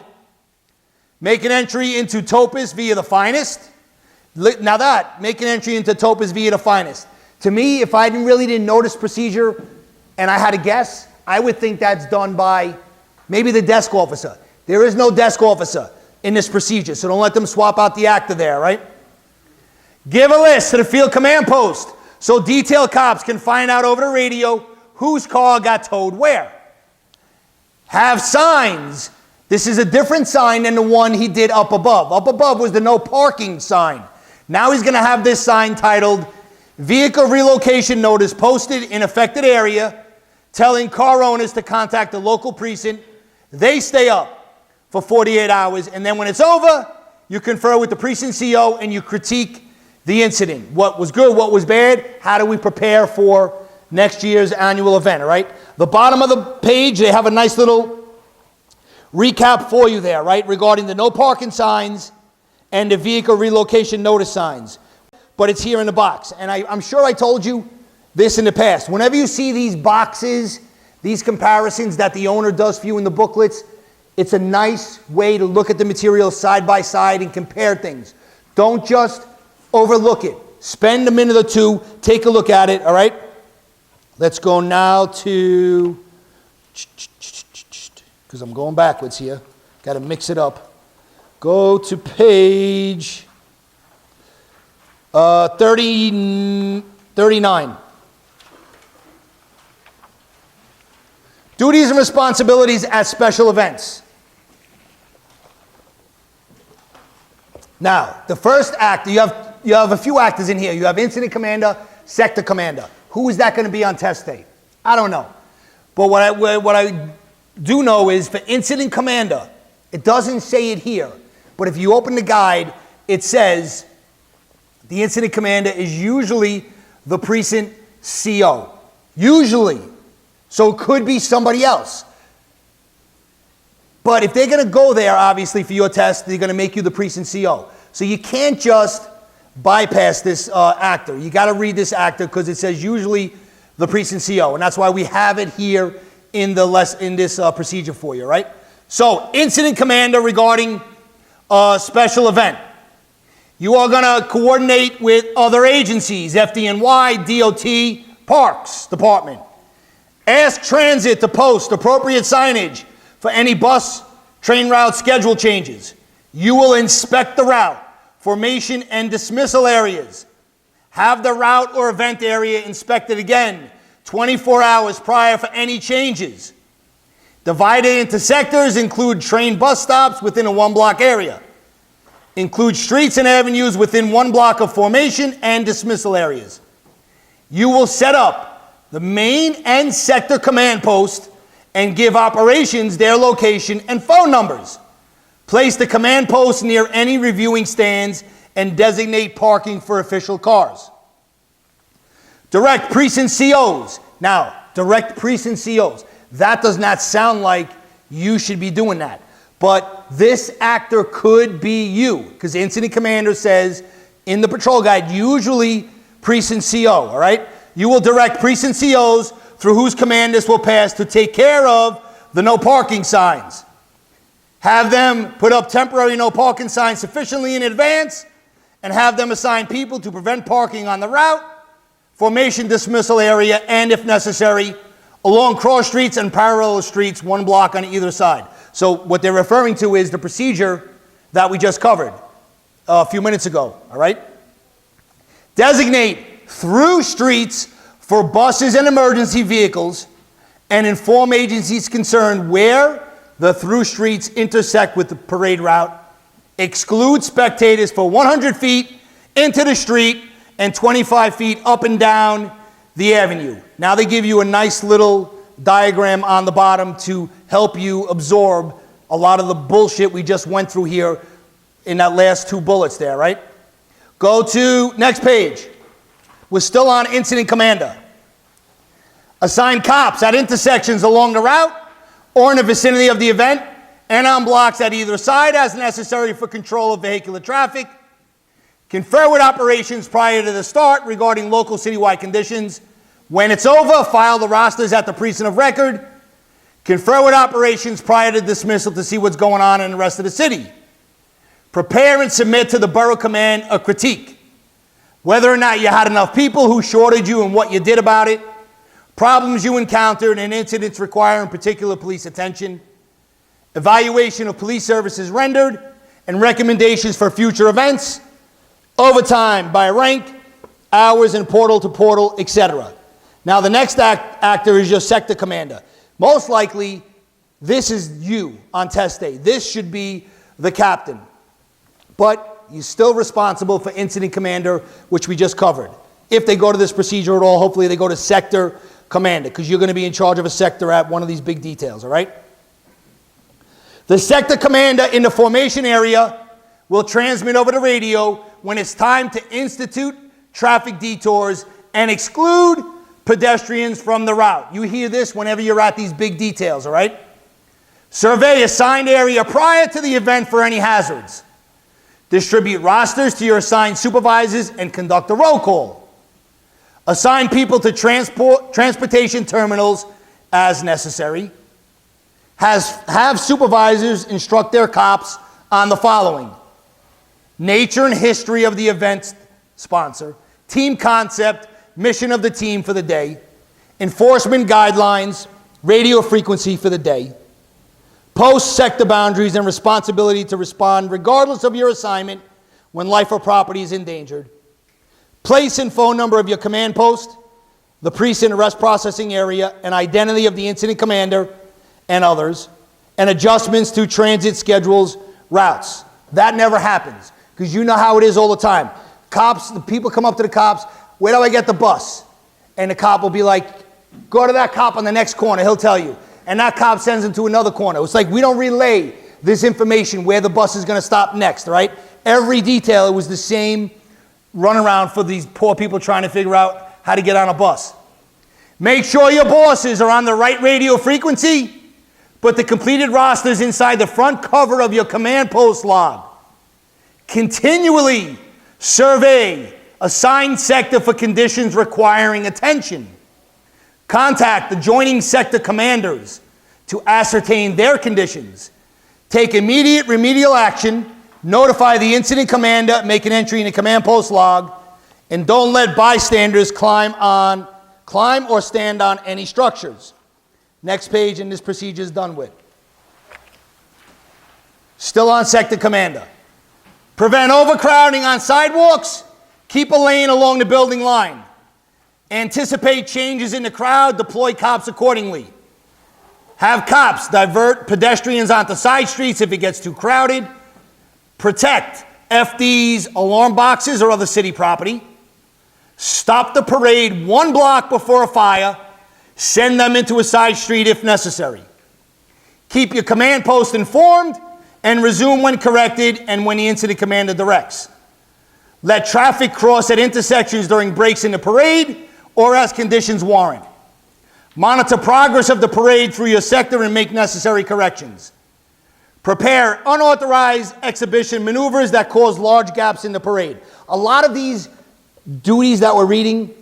Make an entry into Topus via the Finest. Now that, make an entry into Topus via the Finest. To me, if I really didn't know this procedure and I had to guess, I would think that's done by maybe the desk officer. There is no desk officer in this procedure, so don't let them swap out the actor there, right? Give a list to the field command post so detail cops can find out over the radio whose car got towed where. Have signs. This is a different sign than the one he did up above. Up above was the no parking sign. Now he's going to have this sign titled Vehicle Relocation Notice posted in affected area, telling car owners to contact the local precinct. They stay up for 48 hours, and then when it's over, you confer with the precinct CO and you critique the incident. What was good, what was bad, how do we prepare for next year's annual event, all right? The bottom of the page, they have a nice little recap for you there, right, regarding the no parking signs and the vehicle relocation notice signs. But it's here in the box. And I'm sure I told you this in the past. Whenever you see these boxes, these comparisons that the owner does for you in the booklets, it's a nice way to look at the material side by side and compare things. Don't just overlook it. Spend a minute or two, take a look at it, all right? Let's go now to, because I'm going backwards here. Got to mix it up. Go to page 39. Duties and responsibilities at special events. Now, the first actor, you have a few actors in here. You have incident commander, sector commander. Who is that going to be on test day? I don't know. But what I do know is for incident commander, it doesn't say it here, but if you open the guide, it says the incident commander is usually the precinct CO. Usually. So it could be somebody else. But if they're going to go there, obviously, for your test, they're going to make you the precinct CO. So you can't just bypass this actor. You got to read this actor because it says usually the precinct CO. And that's why we have it here in this procedure for you, right? So incident commander regarding a special event. You are going to coordinate with other agencies, FDNY, DOT, Parks Department. Ask transit to post appropriate signage for any bus, train route schedule changes. You will inspect the route, formation, and dismissal areas. Have the route or event area inspected again 24 hours prior for any changes. Divided into sectors include train bus stops within a 1-block area. Include streets and avenues within 1 block of formation and dismissal areas. You will set up the main and sector command post and give operations their location and phone numbers. Place the command post near any reviewing stands and designate parking for official cars. Direct precinct COs. Now, direct precinct COs. That does not sound like you should be doing that. But this actor could be you, because the incident commander says in the patrol guide, usually precinct CO, all right? You will direct precinct COs through whose command this will pass to take care of the no parking signs. Have them put up temporary no parking signs sufficiently in advance, and have them assign people to prevent parking on the route, formation dismissal area, and if necessary, along cross streets and parallel streets, 1 block on either side. So what they're referring to is the procedure that we just covered a few minutes ago, all right? Designate through streets for buses and emergency vehicles and inform agencies concerned where the through streets intersect with the parade route. Exclude spectators for 100 feet into the street and 25 feet up and down the avenue. Now they give you a nice little diagram on the bottom to help you absorb a lot of the bullshit we just went through here in that last 2 bullets there, right? Go to next page. We're still on incident commander. Assign cops at intersections along the route or in the vicinity of the event and on blocks at either side as necessary for control of vehicular traffic. Confer with operations prior to the start regarding local citywide conditions. When it's over, file the rosters at the precinct of record. Confer with operations prior to dismissal to see what's going on in the rest of the city. Prepare and submit to the borough command a critique. Whether or not you had enough people, who shorted you and what you did about it, problems you encountered and incidents requiring particular police attention, evaluation of police services rendered, and recommendations for future events, overtime by rank, hours and portal to portal, etc. Now the next actor is your sector commander. Most likely, this is you on test day. This should be the captain. But you're still responsible for incident commander, which we just covered. If they go to this procedure at all, hopefully they go to sector commander, because you're going to be in charge of a sector at one of these big details, all right? The sector commander in the formation area will transmit over the radio when it's time to institute traffic detours and exclude pedestrians from the route. You hear this whenever you're at these big details, all right? Survey assigned area prior to the event for any hazards. Distribute rosters to your assigned supervisors and conduct a roll call. Assign people to transportation terminals as necessary. Have supervisors instruct their cops on the following: nature and history of the event sponsor, team concept, mission of the team for the day, enforcement guidelines, radio frequency for the day, post sector boundaries and responsibility to respond regardless of your assignment when life or property is endangered, place and phone number of your command post, the precinct arrest processing area, and identity of the incident commander and others, and adjustments to transit schedules, routes. That never happens, because you know how it is all the time. Cops, the people come up to the cops, where do I get the bus? And the cop will be like, go to that cop on the next corner, he'll tell you. And that cop sends them to another corner. It's like we don't relay this information where the bus is going to stop next, right? Every detail, it was the same runaround for these poor people trying to figure out how to get on a bus. Make sure your bosses are on the right radio frequency. Put the completed rosters inside the front cover of your command post log. Continually survey assigned sector for conditions requiring attention. Contact the joining sector commanders to ascertain their conditions. Take immediate remedial action. Notify the incident commander, make an entry in the command post log, and don't let bystanders climb or stand on any structures. Next page, and this procedure is done with. Still on sector commander. Prevent overcrowding on sidewalks. Keep a lane along the building line. Anticipate changes in the crowd, deploy cops accordingly. Have cops divert pedestrians onto side streets if it gets too crowded. Protect FD's alarm boxes or other city property. Stop the parade 1 block before a fire. Send them into a side street if necessary. Keep your command post informed and resume when corrected and when the incident commander directs. Let traffic cross at intersections during breaks in the parade or as conditions warrant. Monitor progress of the parade through your sector and make necessary corrections. Prepare unauthorized exhibition maneuvers that cause large gaps in the parade. A lot of these duties that we're reading,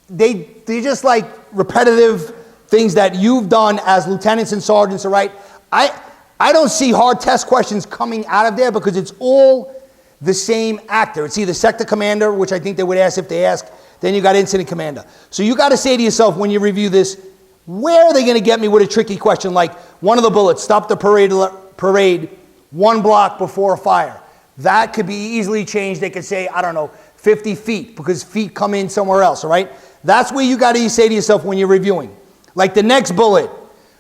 they're just like repetitive things that you've done as lieutenants and sergeants, all right? I don't see hard test questions coming out of there because it's all the same actor. It's either sector commander, which I think they would ask if they ask, then you got incident commander. So you got to say to yourself when you review this, where are they going to get me with a tricky question like one of the bullets, stop the parade 1 block before a fire. That could be easily changed. They could say, I don't know, 50 feet because feet come in somewhere else, all right? That's where you got to say to yourself when you're reviewing. Like the next bullet,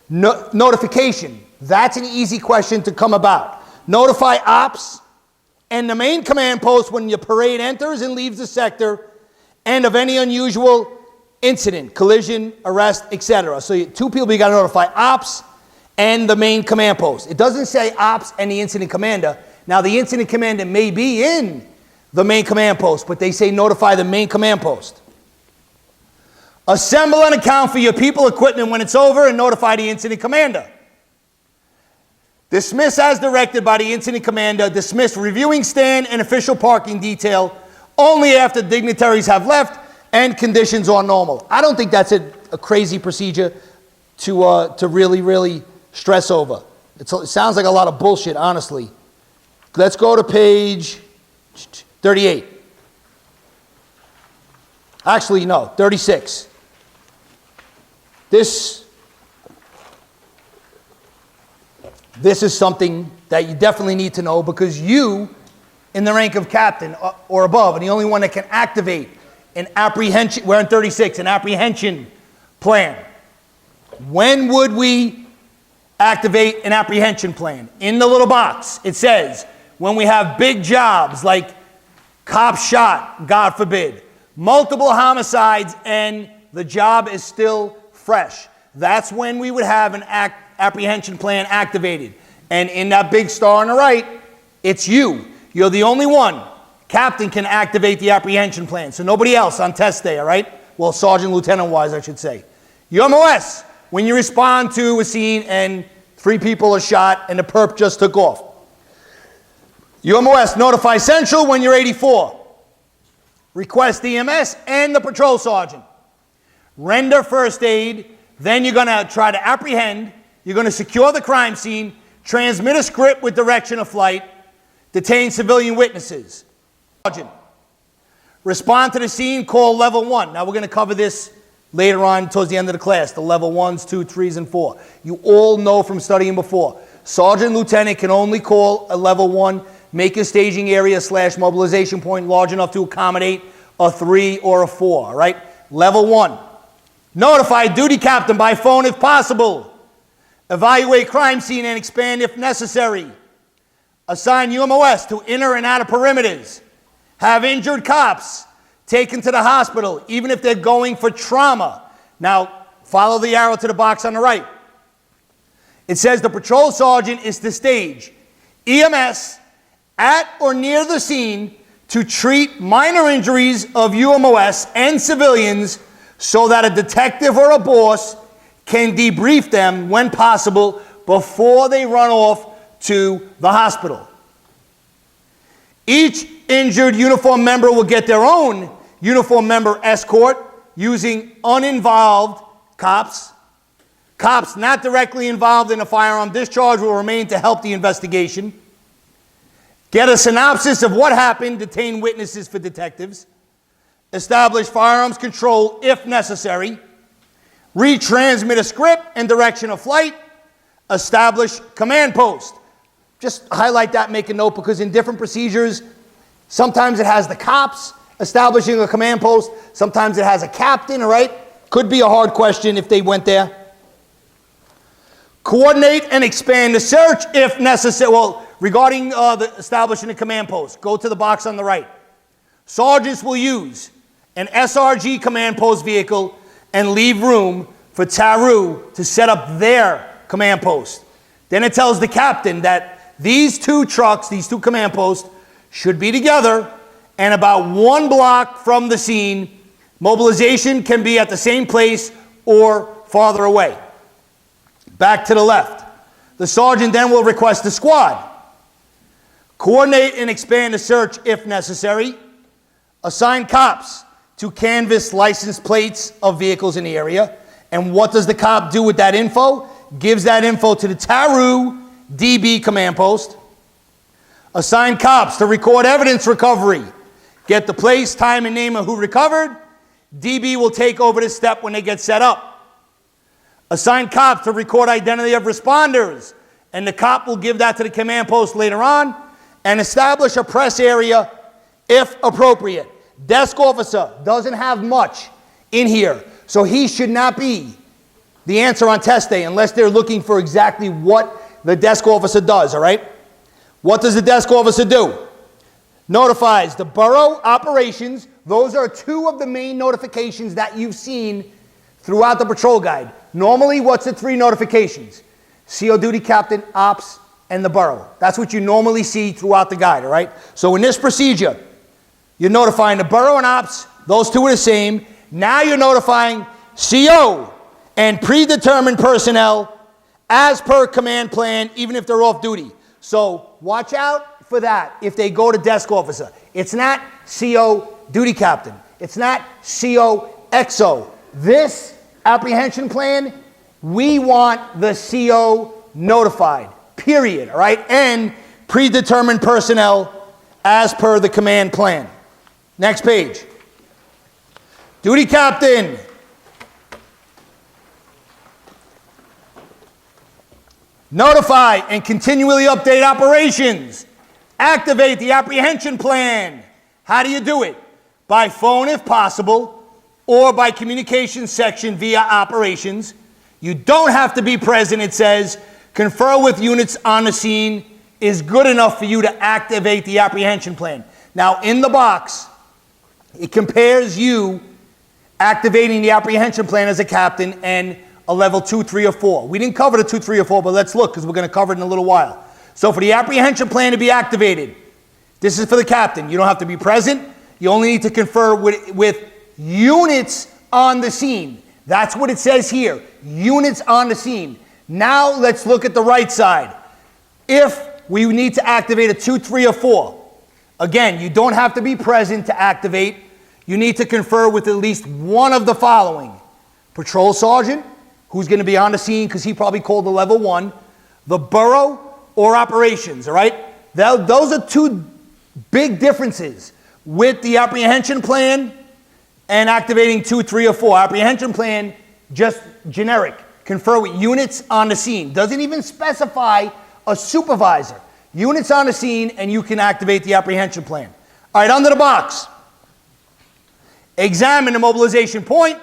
notification. That's an easy question to come about. Notify ops and the main command post when your parade enters and leaves the sector and of any unusual incident, collision, arrest, etc. So 2 people you got to notify, ops and the main command post. It doesn't say ops and the incident commander. Now the incident commander may be in the main command post, but they say notify the main command post. Assemble and account for your people equipment when it's over and notify the incident commander. Dismiss as directed by the incident commander. Dismiss reviewing stand and official parking detail only after dignitaries have left and conditions are normal. I don't think that's a crazy procedure to really stress over. It sounds like a lot of bullshit, honestly. Let's go to page 38. Actually, no, 36. This is something that you definitely need to know because you, in the rank of captain or above, and the only one that can activate an apprehension, we're in 36, an apprehension plan. When would we activate an apprehension plan? In the little box, it says, when we have big jobs like cop shot, God forbid, multiple homicides, and the job is still fresh. That's when we would have an apprehension plan activated. And in that big star on the right, it's you. You're the only one. Captain can activate the apprehension plan. So nobody else on test day, all right? Well, sergeant, lieutenant wise, I should say. UMOS, when you respond to a scene and 3 people are shot and the perp just took off. UMOS, notify Central when you're 84. Request EMS and the patrol sergeant. Render first aid. Then you're going to try to apprehend. You're going to secure the crime scene. Transmit a script with direction of flight. Detain civilian witnesses. Sergeant. Respond to the scene. Call level 1. Now we're going to cover this later on towards the end of the class. The level 1s, 2, 3s, and 4. You all know from studying before. Sergeant, lieutenant can only call a level 1. Make a staging area / mobilization point large enough to accommodate a 3 or a 4, all right? Level 1. Notify duty captain by phone if possible. Evaluate crime scene and expand if necessary. Assign UMOS to inner and outer perimeters. Have injured cops taken to the hospital, even if they're going for trauma. Now, follow the arrow to the box on the right. It says the patrol sergeant is to stage EMS at or near the scene to treat minor injuries of UMOS and civilians so that a detective or a boss can debrief them when possible before they run off to the hospital. Each injured uniformed member will get their own uniformed member escort using uninvolved cops. Cops not directly involved in a firearm discharge will remain to help the investigation. Get a synopsis of what happened, detain witnesses for detectives. Establish firearms control if necessary. Retransmit a script and direction of flight. Establish command post. Just highlight that, make a note, because in different procedures, sometimes it has the cops establishing a command post. Sometimes it has a captain, all right? Could be a hard question if they went there. Coordinate and expand the search if necessary. Well, regarding the establishing a command post, go to the box on the right. Sergeants will use an SRG command post vehicle and leave room for TARU to set up their command post. Then it tells the captain that these two trucks, these two command posts, should be together and about 1 block from the scene. Mobilization can be at the same place or farther away. Back to the left. The sergeant then will request a squad. Coordinate and expand the search if necessary. Assign cops to canvass license plates of vehicles in the area. And what does the cop do with that info? Gives that info to the TARU DB command post. Assign cops to record evidence recovery. Get the place, time, and name of who recovered. DB will take over this step when they get set up. Assign cops to record identity of responders. And the cop will give that to the command post later on. And establish a press area if appropriate. Desk officer doesn't have much in here, so he should not be the answer on test day unless they're looking for exactly what the desk officer does, all right? What does the desk officer do? Notifies the borough operations. Those are 2 of the main notifications that you've seen throughout the patrol guide. Normally, what's the 3 notifications? CO duty captain, ops, and the borough. That's what you normally see throughout the guide, all right? So in this procedure, you're notifying the borough and ops. Those 2 are the same. Now you're notifying CO and predetermined personnel as per command plan, even if they're off duty. So watch out for that if they go to desk officer. It's not CO duty captain. It's not CO XO. This apprehension plan, we want the CO notified, period, all right? And predetermined personnel as per the command plan. Next page. Duty captain. Notify and continually update operations. Activate the apprehension plan. How do you do it? By phone if possible, or by communications section via operations. You don't have to be present, it says. Confer with units on the scene is good enough for you to activate the apprehension plan. Now, in the box, it compares you activating the apprehension plan as a captain and a level 2, 3, or 4. We didn't cover the 2, 3, or 4, but let's look because we're going to cover it in a little while. So for the apprehension plan to be activated, this is for the captain. You don't have to be present. You only need to confer with units on the scene. That's what it says here, units on the scene. Now let's look at the right side. If we need to activate a 2, 3, or 4, again, you don't have to be present to activate. You need to confer with at least one of the following. Patrol sergeant, who's going to be on the scene because he probably called the level 1, the borough, or operations, all right? Those are 2 big differences with the apprehension plan and activating 2, 3, or 4. Apprehension plan, just generic. Confer with units on the scene. Doesn't even specify a supervisor. Units on the scene, and you can activate the apprehension plan. All right, under the box. Examine the mobilization point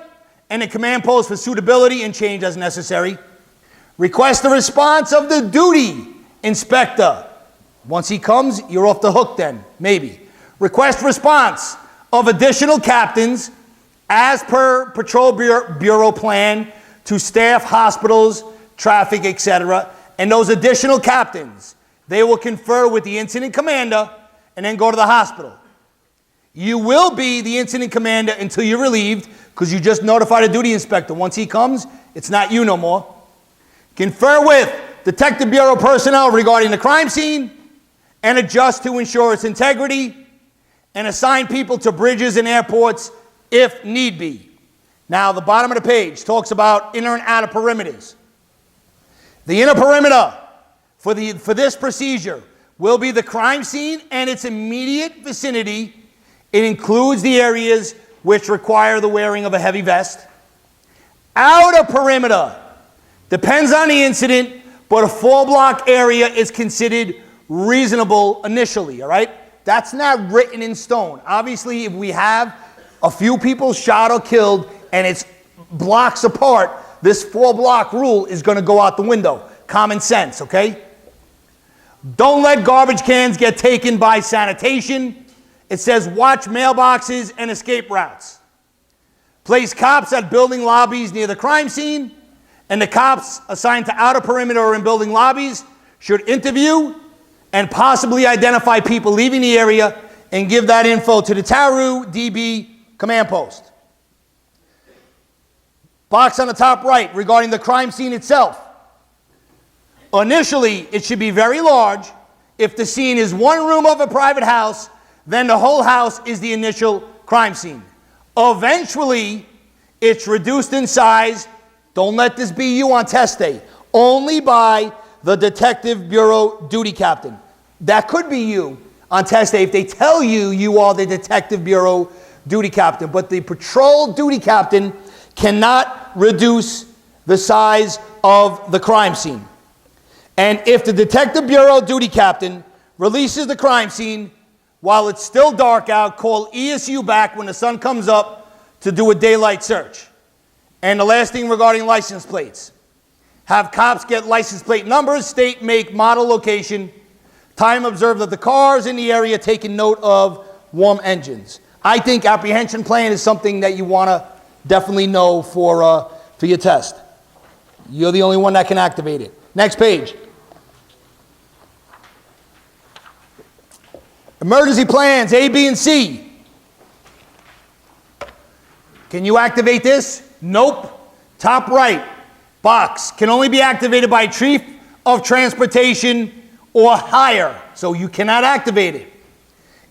and the command post for suitability and change as necessary. Request the response of the duty inspector. Once he comes, you're off the hook then, maybe. Request response of additional captains as per Patrol Bureau plan to staff hospitals, traffic, etc. And those additional captains, they will confer with the incident commander and then go to the hospital. You will be the incident commander until you're relieved because you just notified a duty inspector. Once he comes, it's not you no more. Confer with Detective Bureau personnel regarding the crime scene and adjust to ensure its integrity and assign people to bridges and airports if need be. Now, the bottom of the page talks about inner and outer perimeters. The inner perimeter for this procedure will be the crime scene and its immediate vicinity. It includes the areas which require the wearing of a heavy vest. Outer perimeter depends on the incident, but a 4-block area is considered reasonable initially, all right? that's not written in stone. Obviously, if we have a few people shot or killed and it's blocks apart, this 4-block rule is going to go out the window. Common sense, okay? Don't let garbage cans get taken by sanitation. It says watch mailboxes and escape routes. Place cops at building lobbies near the crime scene, and the cops assigned to outer perimeter or in building lobbies should interview and possibly identify people leaving the area and give that info to the TARU DB command post. Box on the top right regarding the crime scene itself. Initially, it should be very large. If the scene is one room of a private house, then the whole house is the initial crime scene. Eventually, it's reduced in size. Don't let this be you on test day. Only by the Detective Bureau duty captain. That could be you on test day if they tell you you are the Detective Bureau duty captain. But the patrol duty captain cannot reduce the size of the crime scene. And if the Detective Bureau duty captain releases the crime scene while it's still dark out, call ESU back when the sun comes up to do a daylight search. And the last thing regarding license plates. Have cops get license plate numbers, state, make, model, location, time observed of the cars in the area, taking note of warm engines. I think apprehension plan is something that you want to definitely know for your test. You're the only one that can activate it. Next page. Emergency plans, A, B, and C. Can you activate this? Nope. Top right box can only be activated by chief of transportation or higher, so you cannot activate it.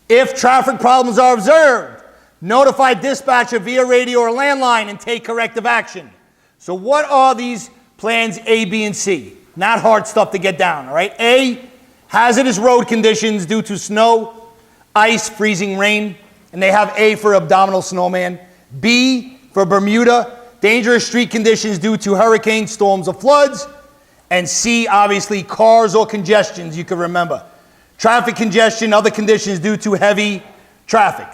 If traffic problems are observed, notify dispatcher via radio or landline and take corrective action. So what are these plans A, B, and C? Not hard stuff to get down, all right? A, hazardous road conditions due to snow, ice, freezing rain, and they have A for abdominal snowman. B for Bermuda, dangerous street conditions due to hurricane, storms, or floods. And C, obviously, cars or congestions, you can remember. Traffic congestion, other conditions due to heavy traffic.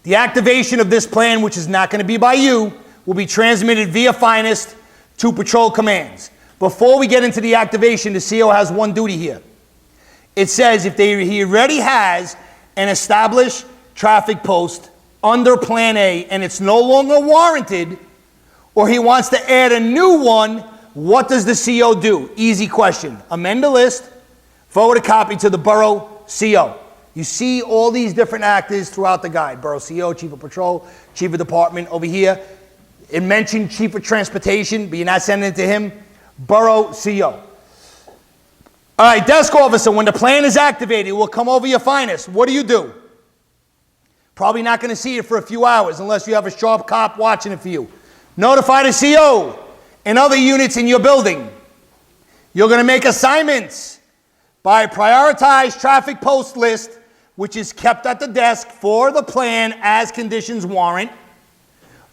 The activation of this plan, which is not going to be by you, will be transmitted via Finest to patrol commands. Before we get into the activation, the CO has one duty here. It says if he already has an established traffic post under Plan A and it's no longer warranted, or he wants to add a new one, what does the CO do? Easy question. Amend the list, forward a copy to the borough CO. You see all these different actors throughout the guide. Borough CO, Chief of Patrol, Chief of Department. Over here, it mentioned Chief of Transportation, but you're not sending it to him. Borough CO. All right, desk officer, when the plan is activated, it will come over your Finest. What do? Probably not going to see it for a few hours unless you have a sharp cop watching it for you. Notify the CO and other units in your building. You're going to make assignments by a prioritized traffic post list, which is kept at the desk for the plan as conditions warrant.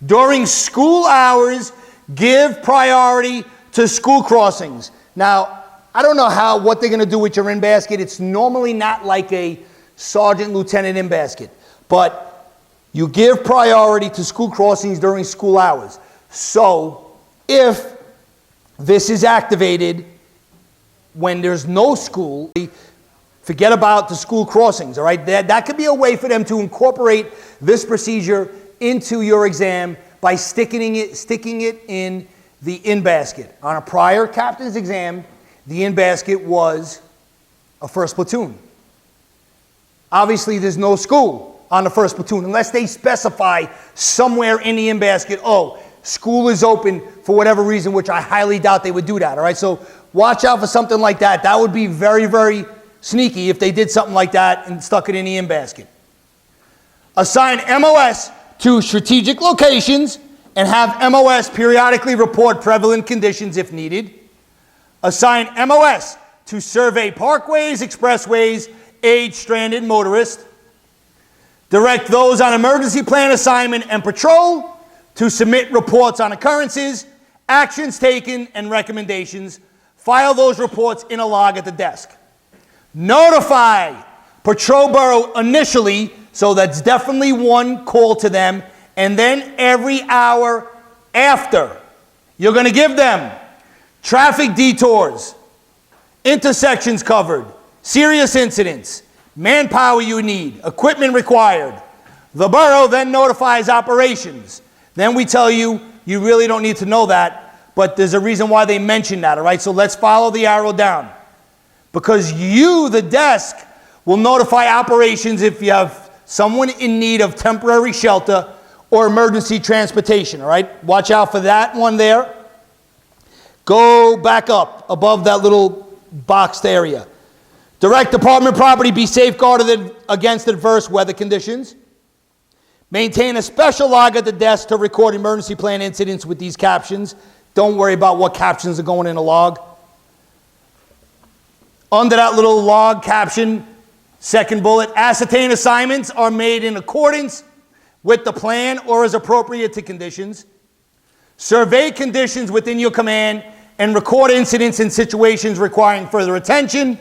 During school hours, give priority to school crossings. Now, I don't know what they're going to do with your in-basket. It's normally not like a sergeant, lieutenant in-basket. But you give priority to school crossings during school hours. So if this is activated when there's no school, forget about the school crossings, all right? That could be a way for them to incorporate this procedure into your exam by sticking it in the in-basket. On a prior captain's exam, the in-basket was a first platoon. Obviously, there's no school on the first platoon unless they specify somewhere in the in-basket, oh, school is open for whatever reason, which I highly doubt they would do that, all right? So watch out for something like that. That would be very, very sneaky if they did something like that and stuck it in the in-basket. Assign MOS to strategic locations and have MOS periodically report prevalent conditions if needed. Assign MOS to survey parkways, expressways, aid stranded motorists. Direct those on emergency plan assignment and patrol to submit reports on occurrences, actions taken, and recommendations. File those reports in a log at the desk. Notify Patrol Borough initially, so that's definitely one call to them, and then every hour after, you're going to give them traffic detours, intersections covered, serious incidents, manpower you need, equipment required. The borough then notifies operations. Then we tell you, you really don't need to know that, but there's a reason why they mention that, all right? So let's follow the arrow down. Because you, the desk, will notify operations if you have someone in need of temporary shelter or emergency transportation, all right? Watch out for that one there. Go back up above that little boxed area. Direct department property be safeguarded against adverse weather conditions. Maintain a special log at the desk to record emergency plan incidents with these captions. Don't worry about what captions are going in a log. Under that little log caption, second bullet, ascertain assignments are made in accordance with the plan or as appropriate to conditions. Survey conditions within your command and record incidents and situations requiring further attention.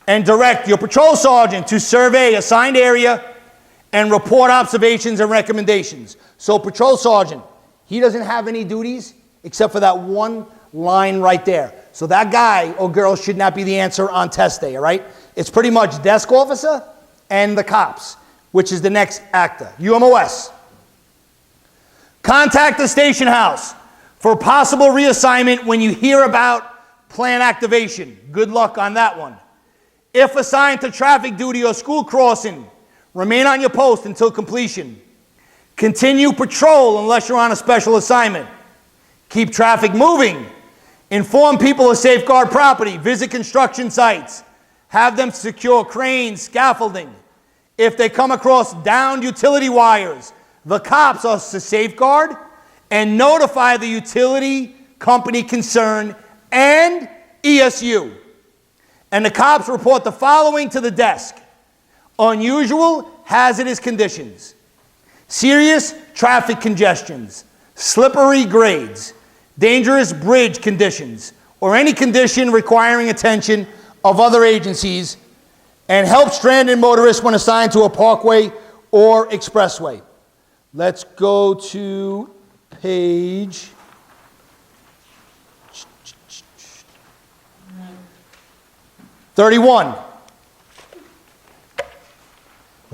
And direct your patrol sergeant to survey assigned area and report observations and recommendations. So patrol sergeant, he doesn't have any duties except for that one line right there. So that guy or girl should not be the answer on test day, all right? It's pretty much desk officer and the cops, which is the next actor, UMOS. Contact the station house for possible reassignment when you hear about plan activation. Good luck on that one. If assigned to traffic duty or school crossing, remain on your post until completion. Continue patrol unless you're on a special assignment. Keep traffic moving. Inform people of safeguard property. Visit construction sites. Have them secure cranes, scaffolding. If they come across downed utility wires, the cops are to safeguard and notify the utility company concerned and ESU. And the cops report the following to the desk: unusual hazardous conditions, serious traffic congestions, slippery grades, dangerous bridge conditions, or any condition requiring attention of other agencies, and help stranded motorists when assigned to a parkway or expressway. Let's go to page 31.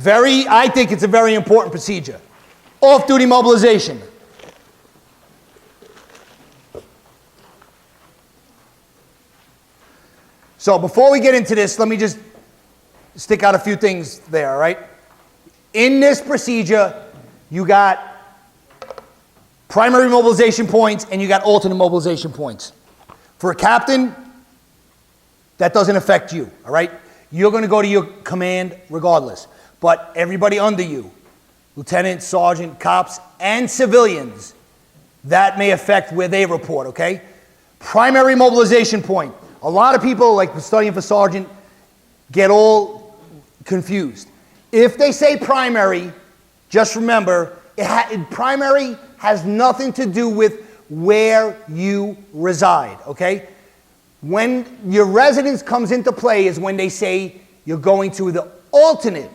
I think it's a very important procedure. Off-duty mobilization. So before we get into this, let me just stick out a few things there, all right? In this procedure, you got primary mobilization points and you got alternate mobilization points. For a captain, that doesn't affect you, all right? You're going to go to your command regardless. But everybody under you, lieutenant, sergeant, cops, and civilians, that may affect where they report, okay? Primary mobilization point. A lot of people, like studying for sergeant, get all confused. If they say primary, just remember, primary has nothing to do with where you reside, okay? When your residence comes into play is when they say you're going to the alternate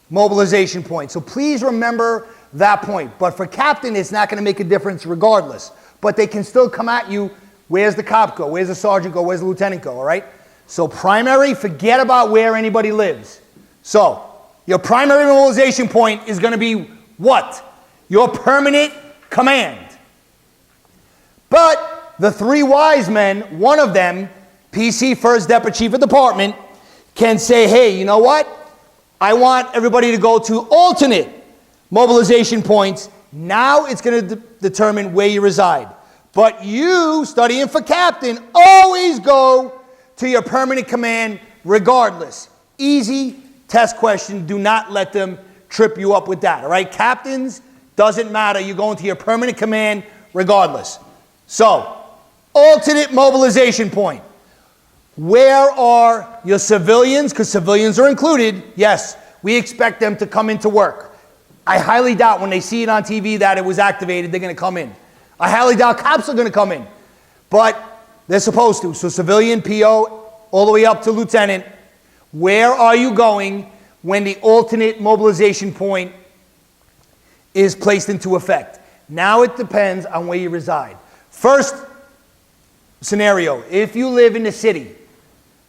mobilization point. So please remember that point. But for captain, it's not going to make a difference regardless. But they can still come at you. Where's the cop go? Where's the sergeant go? Where's the lieutenant go? All right? So primary, forget about where anybody lives. So your primary mobilization point is going to be what? Your permanent command. But the three wise men, one of them, PC, First Deputy Chief of Department, can say, hey, you know what? I want everybody to go to alternate mobilization points. Now it's going to determine where you reside. But you, studying for captain, always go to your permanent command regardless. Easy test question. Do not let them trip you up with that. All right? Captains, doesn't matter. You're going to your permanent command regardless. So, alternate mobilization point. Where are your civilians? Because civilians are included. Yes, we expect them to come into work. I highly doubt when they see it on TV that it was activated, they're going to come in. I highly doubt cops are going to come in. But they're supposed to. So civilian, PO, all the way up to lieutenant. Where are you going when the alternate mobilization point is placed into effect. Now it depends on where you reside. First scenario, if you live in the city,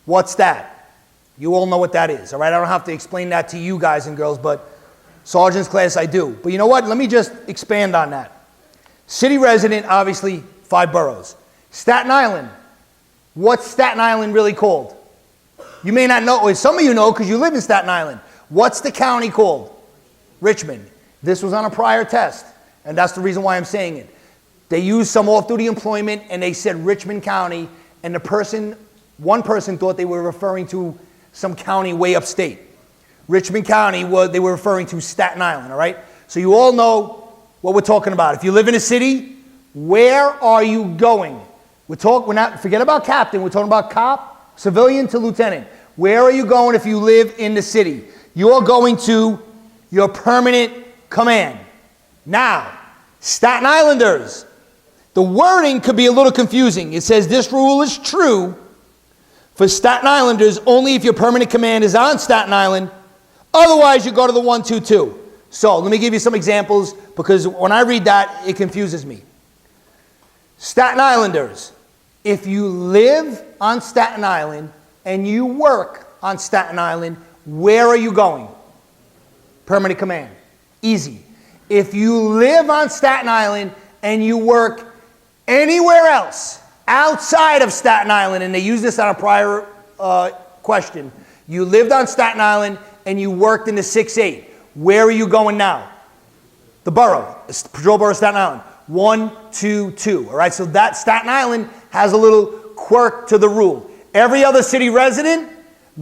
what's that? You all know what that is, all right? I don't have to explain that to you guys and girls, but sergeant's class I do. But you know what? Let me just expand on that. City resident, obviously, 5 boroughs. Staten Island. What's Staten Island really called? You may not know, or some of you know because you live in Staten Island. What's the county called? Richmond. This was on a prior test, and that's the reason why I'm saying it. They used some off-duty employment, and they said Richmond County, and one person thought they were referring to some county way upstate. Richmond County, they were referring to Staten Island, all right? So you all know what we're talking about. If you live in a city, where are you going? Forget about captain, we're talking about cop, civilian to lieutenant. Where are you going if you live in the city? You're going to your permanent command. Now, Staten Islanders, the wording could be a little confusing. It says this rule is true for Staten Islanders only if your permanent command is on Staten Island. Otherwise, you go to the 122. So let me give you some examples because when I read that, it confuses me. Staten Islanders, if you live on Staten Island and you work on Staten Island, where are you going? Permanent command. Easy. If you live on Staten Island and you work anywhere else outside of Staten Island, and they used this on a prior question, you lived on Staten Island and you worked in the 6-8, where are you going now? The borough, Patrol Borough, Staten Island. 122, all right? So that Staten Island has a little quirk to the rule. Every other city resident,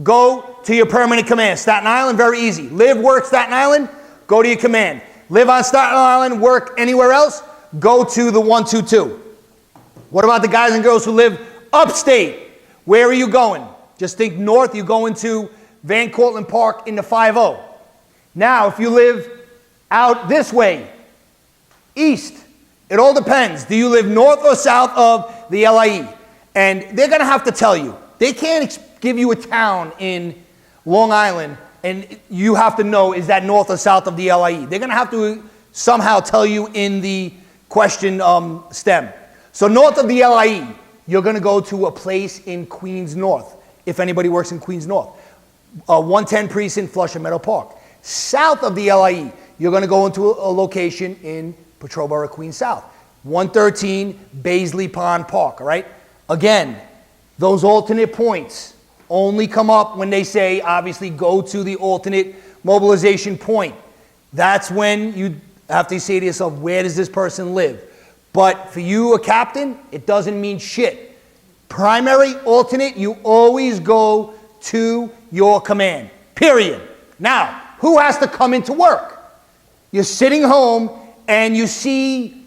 go to your permanent command. Staten Island, very easy. Live, work, Staten Island, go to your command. Live on Staten Island, work anywhere else, go to the 122. What about the guys and girls who live upstate? Where are you going? Just think north, you're going to Van Cortlandt Park in the 5-0. Now, if you live out this way, east, it all depends. Do you live north or south of the LIE? And they're going to have to tell you. They can't give you a town in Long Island and you have to know, is that north or south of the LIE? They're going to have to somehow tell you in the question stem. So north of the LIE, you're going to go to a place in Queens North, if anybody works in Queens North. 110 Precinct, Flushing Meadow Park. South of the LIE, you're going to go into a location in Patrol Borough, Queens South. 113 Baisley Pond Park, all right? Again, those alternate points only come up when they say, obviously, go to the alternate mobilization point. That's when you have to say to yourself, where does this person live? But for you, a captain, it doesn't mean shit. Primary, alternate, you always go to your command, period. Now, who has to come into work? You're sitting home and you see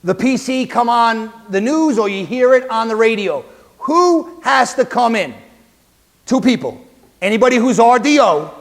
the PC come on the news or you hear it on the radio. Who has to come in? 2 people. Anybody who's RDO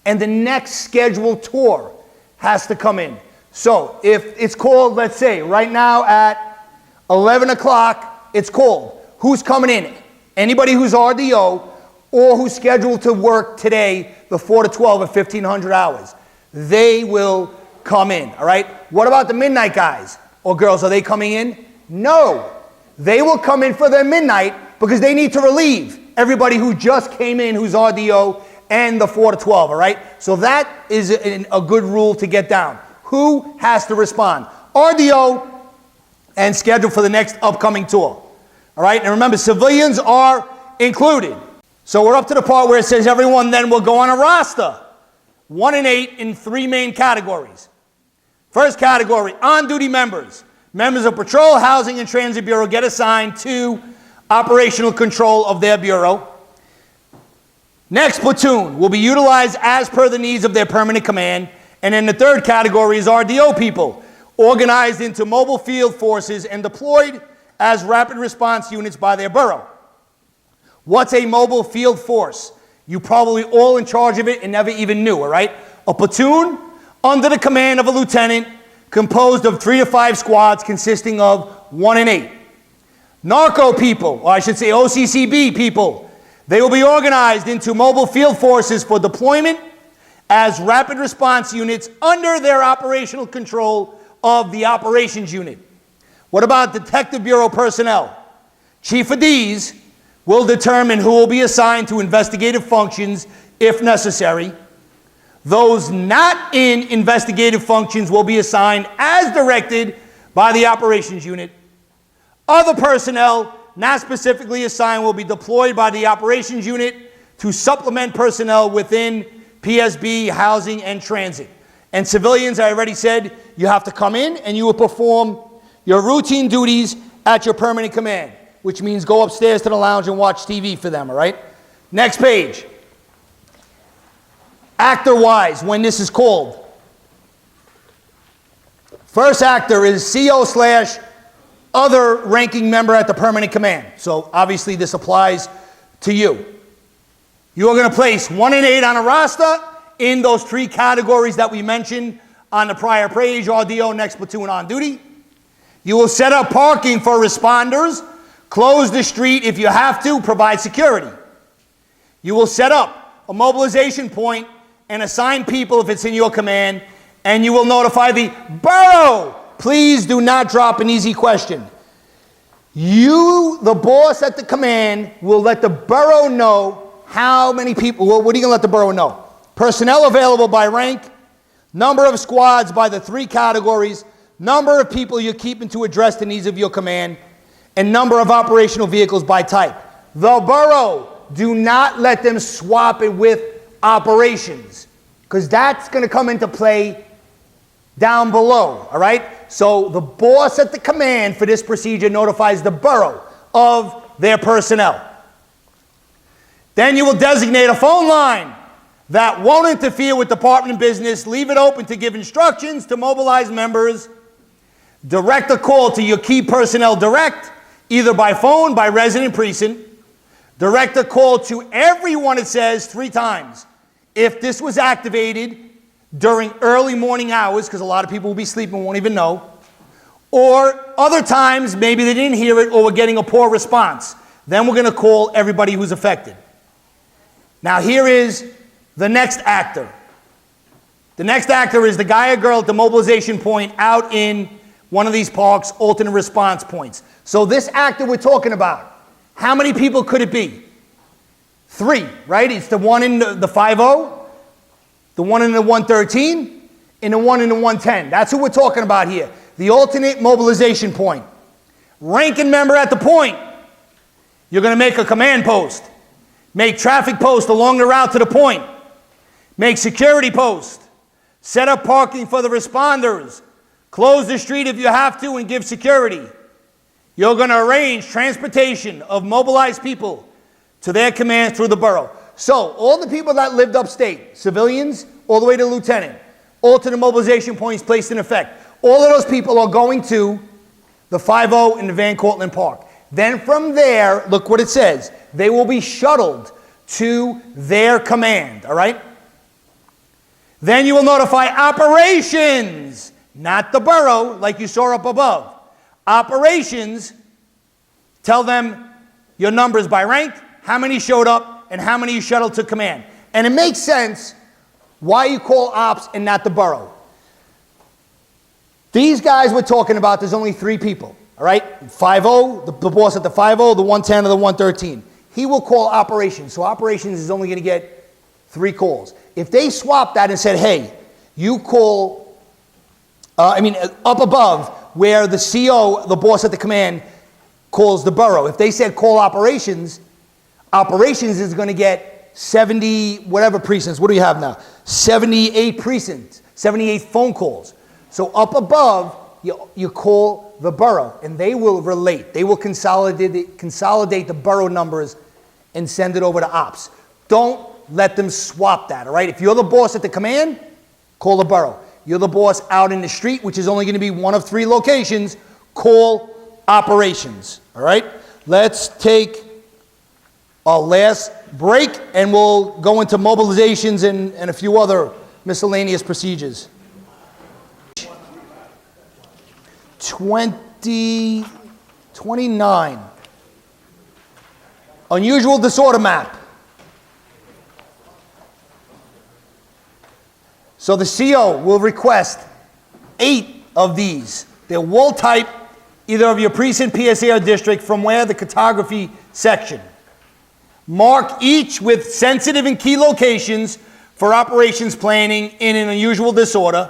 and the next scheduled tour has to come in. So if it's called, let's say, right now at 11 o'clock, it's called. Who's coming in? Anybody who's RDO or who's scheduled to work today, the 4 to 12 at 1,500 hours. They will come in, all right? What about the midnight guys or girls? Are they coming in? No. They will come in for their midnight because they need to relieve everybody who just came in who's RDO and the 4 to 12, all right? So that is a good rule to get down. Who has to respond? RDO and schedule for the next upcoming tour, all right? And remember, civilians are included. So we're up to the part where it says everyone then will go on a roster. 1 and 8 in 3 main categories. First category, on-duty members. Members of Patrol, Housing, and Transit Bureau get assigned to operational control of their bureau. Next platoon will be utilized as per the needs of their permanent command. And then the third category is RDO people, organized into mobile field forces and deployed as rapid response units by their borough. What's a mobile field force? You probably all in charge of it and never even knew, all right? A platoon under the command of a lieutenant composed of 3 to 5 squads consisting of 1 and 8. Narco people, or I should say OCCB people, they will be organized into mobile field forces for deployment as rapid response units under their operational control of the operations unit. What about Detective Bureau personnel? Chief of D's will determine who will be assigned to investigative functions if necessary. Those not in investigative functions will be assigned as directed by the operations unit. Other personnel not specifically assigned will be deployed by the operations unit to supplement personnel within PSB, housing, and transit. And civilians, I already said, you have to come in and you will perform your routine duties at your permanent command, which means go upstairs to the lounge and watch TV for them, all right? Next page. Actor-wise, when this is called. First actor is CO / other ranking member at the permanent command. So obviously this applies to you. You are going to place 1 and 8 on a roster in those 3 categories that we mentioned on the prior page, RDO, next platoon on duty. You will set up parking for responders, close the street if you have to, provide security. You will set up a mobilization point and assign people if it's in your command, and you will notify the borough. Please do not drop an easy question. You, the boss at the command, will let the borough know how many people, well, what are you going to let the borough know? Personnel available by rank, number of squads by the 3 categories, number of people you're keeping to address the needs of your command, and number of operational vehicles by type. The borough, do not let them swap it with operations, because that's going to come into play down below, all right? So the boss at the command for this procedure notifies the borough of their personnel. Then you will designate a phone line that won't interfere with department business. Leave it open to give instructions to mobilize members. Direct a call to your key personnel direct, either by phone, by resident precinct. Direct a call to everyone, it says 3 times. If this was activated during early morning hours, because a lot of people will be sleeping and won't even know, or other times maybe they didn't hear it or were getting a poor response, then we're going to call everybody who's affected. Now here is the next actor. The next actor is the guy or girl at the mobilization point out in one of these parks, alternate response points. So this actor we're talking about, how many people could it be? 3, right? It's the one in the 50, the one in the 113, and the one in the 110. That's who we're talking about here. The alternate mobilization point. Ranking member at the point. You're going to make a command post. Make traffic post along the route to the point. Make security post. Set up parking for the responders. Close the street if you have to and give security. You're going to arrange transportation of mobilized people to their command through the borough. So all the people that lived upstate, civilians all the way to lieutenant, alternate mobilization points placed in effect, all of those people are going to the 50 in the Van Cortlandt Park. Then from there, look what it says. They will be shuttled to their command, all right? Then you will notify operations, not the borough like you saw up above. Operations, tell them your numbers by rank, how many showed up, and how many you shuttled to command. And it makes sense why you call ops and not the borough. These guys we're talking about, there's only 3 people, all right? 50, the boss at the 50, the 110, or the 113. He will call operations, so operations is only going to get 3 calls. If they swap that and said, hey, you call, up above where the CO, the boss at the command, calls the borough. If they said call operations, operations is going to get 70, whatever precincts. What do you have now? 78 precincts, 78 phone calls. So up above, you call the borough, and they will relate. They will consolidate the borough numbers and send it over to ops. Don't let them swap that, all right? If you're the boss at the command, call the borough. You're the boss out in the street, which is only going to be one of 3 locations, call operations, all right? Let's take our last break, and we'll go into mobilizations and a few other miscellaneous procedures. 29. Unusual disorder map. So the CO will request 8 of these. They're wall type, either of your precinct, PSA, or district, from where the cartography section. Mark each with sensitive and key locations for operations planning in an unusual disorder.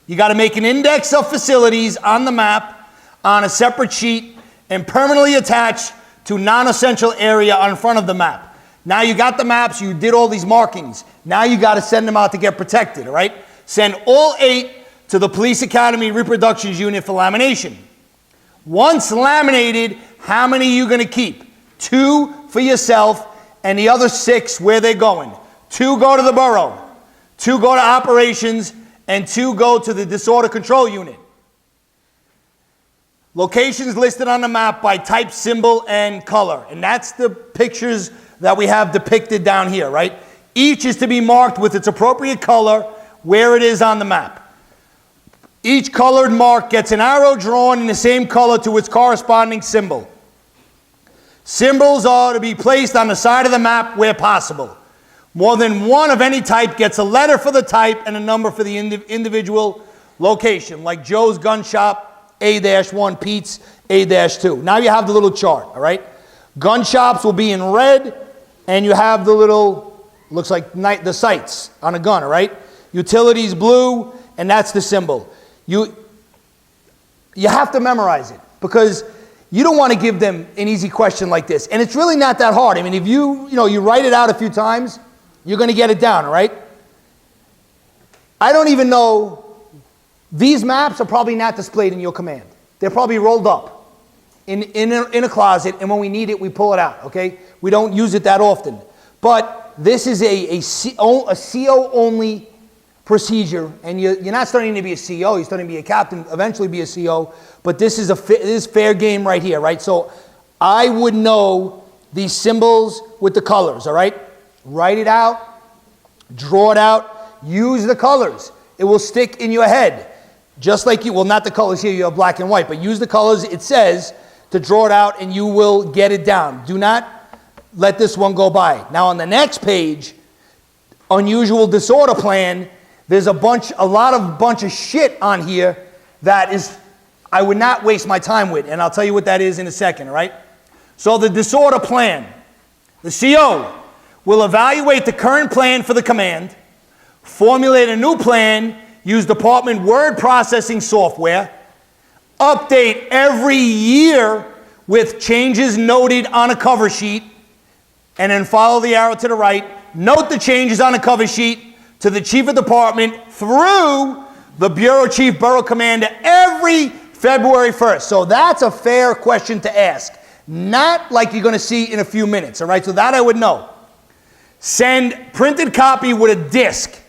You got to make an index of facilities on the map on a separate sheet and permanently attach to non-essential area on front of the map. Now you got the maps, you did all these markings. Now you got to send them out to get protected, all right? Send all 8 to the Police Academy Reproductions Unit for lamination. Once laminated, how many are you going to keep? 2 for yourself, and the other 6, where they're going. 2 go to the borough, 2 go to operations, and 2 go to the disorder control unit. Locations listed on the map by type, symbol, and color. And that's the pictures that we have depicted down here, right? Each is to be marked with its appropriate color where it is on the map. Each colored mark gets an arrow drawn in the same color to its corresponding symbol. Symbols are to be placed on the side of the map where possible. More than one of any type gets a letter for the type and a number for the individual location, like Joe's Gun Shop, A-1, Pete's, A-2. Now you have the little chart, all right? Gun shops will be in red, and you have the little, looks like the sights on a gun, all right? Utilities blue, and that's the symbol. You have to memorize it, because you don't want to give them an easy question like this. And it's really not that hard. I mean, if you write it out a few times, you're going to get it down, all right? I don't even know, these maps are probably not displayed in your command. They're probably rolled up in a closet, and when we need it, we pull it out, okay? We don't use it that often. But this is a CO-only procedure, and you're not starting to be a CO, you're starting to be a captain, eventually be a CO, but this is fair game right here, right? So I would know these symbols with the colors, all right? Write it out, draw it out, use the colors. It will stick in your head. Just like well, not the colors here, you have black and white, but use the colors it says to draw it out, and you will get it down. Do not let this one go by. Now on the next page, unusual disorder plan, there's a bunch of shit on here that is, I would not waste my time with, and I'll tell you what that is in a second, all right? So the disorder plan, the CO will evaluate the current plan for the command, formulate a new plan, use department word processing software, update every year with changes noted on a cover sheet, and then follow the arrow to the right. Note the changes on a cover sheet to the chief of department through the bureau chief, borough commander every February 1st. So that's a fair question to ask. Not like you're going to see in a few minutes, all right? So that I would know. Send printed copy with a disc.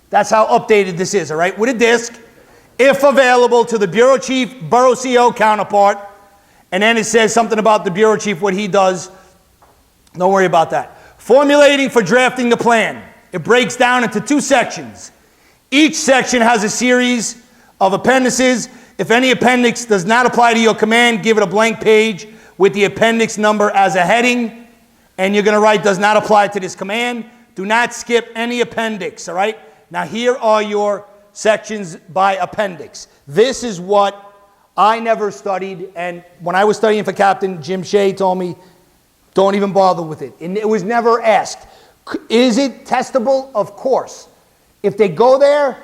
That's how updated this is, all right? With a disc, if available, to the bureau chief, borough CO counterpart. And then it says something about the bureau chief, what he does. Don't worry about that. Formulating for drafting the plan. It breaks down into 2 sections. Each section has a series of appendices. If any appendix does not apply to your command, give it a blank page with the appendix number as a heading. And you're going to write, does not apply to this command. Do not skip any appendix, all right? Now here are your sections by appendix. This is what I never studied, and when I was studying for captain, Jim Shea told me, don't even bother with it. And it was never asked. Is it testable? Of course. If they go there,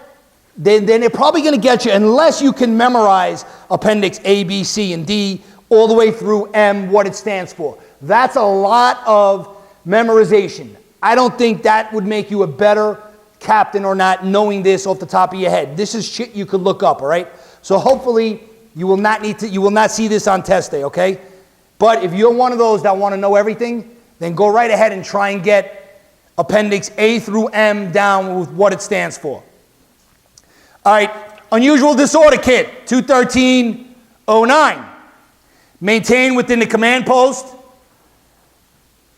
then they're probably going to get you, unless you can memorize appendix A, B, C, and D, all the way through M, what it stands for. That's a lot of memorization. I don't think that would make you a better captain or not, knowing this off the top of your head. This is shit you could look up, all right? So hopefully you will not see this on test day, okay? But if you're one of those that want to know everything, then go right ahead and try and get appendix A through M down with what it stands for. All right, unusual disorder kit, 21309. Maintain within the command post,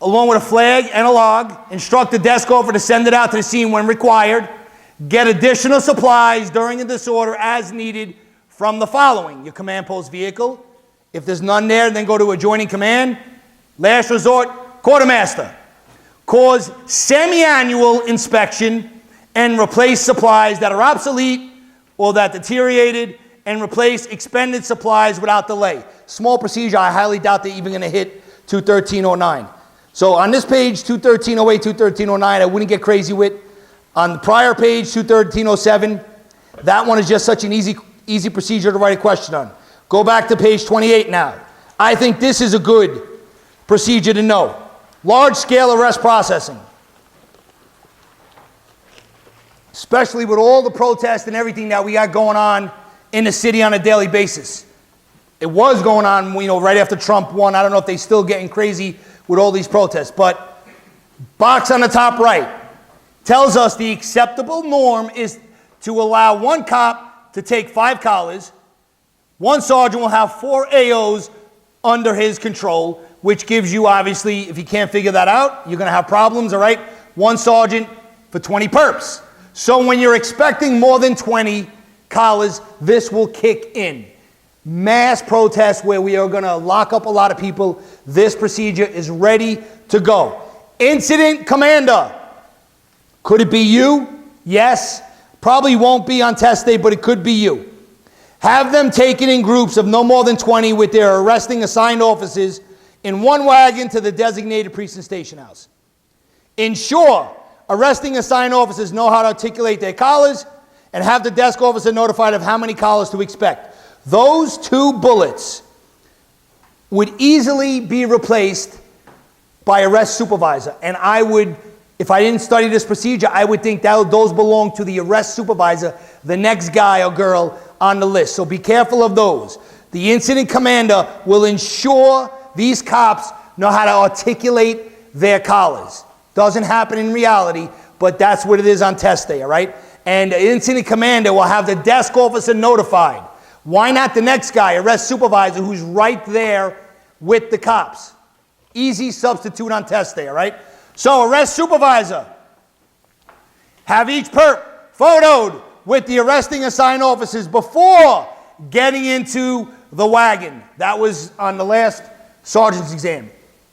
along with a flag and a log. Instruct the desk officer to send it out to the scene when required. Get additional supplies during the disorder as needed from the following: your command post vehicle. If there's none there, then go to adjoining command. Last resort, quartermaster. Cause semi-annual inspection and replace supplies that are obsolete or that deteriorated, and replace expended supplies without delay. Small procedure, I highly doubt they're even going to hit 21309. So on this page, 21308, 21309, I wouldn't get crazy with. On the prior page, 21307, that one is just such an easy procedure to write a question on. Go back to page 28 now. I think this is a good procedure to know. Large-scale arrest processing. Especially with all the protests and everything that we got going on in the city on a daily basis. It was going on, right after Trump won. I don't know if they're still getting crazy with all these protests. But box on the top right tells us the acceptable norm is to allow one cop to take 5 collars. One sergeant will have 4 AOs under his control, which gives you, obviously, if you can't figure that out, you're going to have problems, all right? 1 sergeant for 20 perps. So when you're expecting more than 20 collars, this will kick in. Mass protests where we are going to lock up a lot of people, this procedure is ready to go. Incident commander. Could it be you? Yes. Probably won't be on test day, but it could be you. Have them taken in groups of no more than 20 with their arresting assigned officers in one wagon to the designated precinct station house. Ensure arresting assigned officers know how to articulate their collars and have the desk officer notified of how many collars to expect. Those 2 bullets would easily be replaced by arrest supervisor. And I would, if I didn't study this procedure, I would think that those belong to the arrest supervisor, the next guy or girl on the list. So be careful of those. The incident commander will ensure these cops know how to articulate their collars. Doesn't happen in reality, but that's what it is on test day, all right? And the incident commander will have the desk officer notified. Why not the next guy, arrest supervisor, who's right there with the cops? Easy substitute on test day, all right? So arrest supervisor. Have each perp photoed with the arresting assigned officers before getting into the wagon. That was on the last sergeant's exam.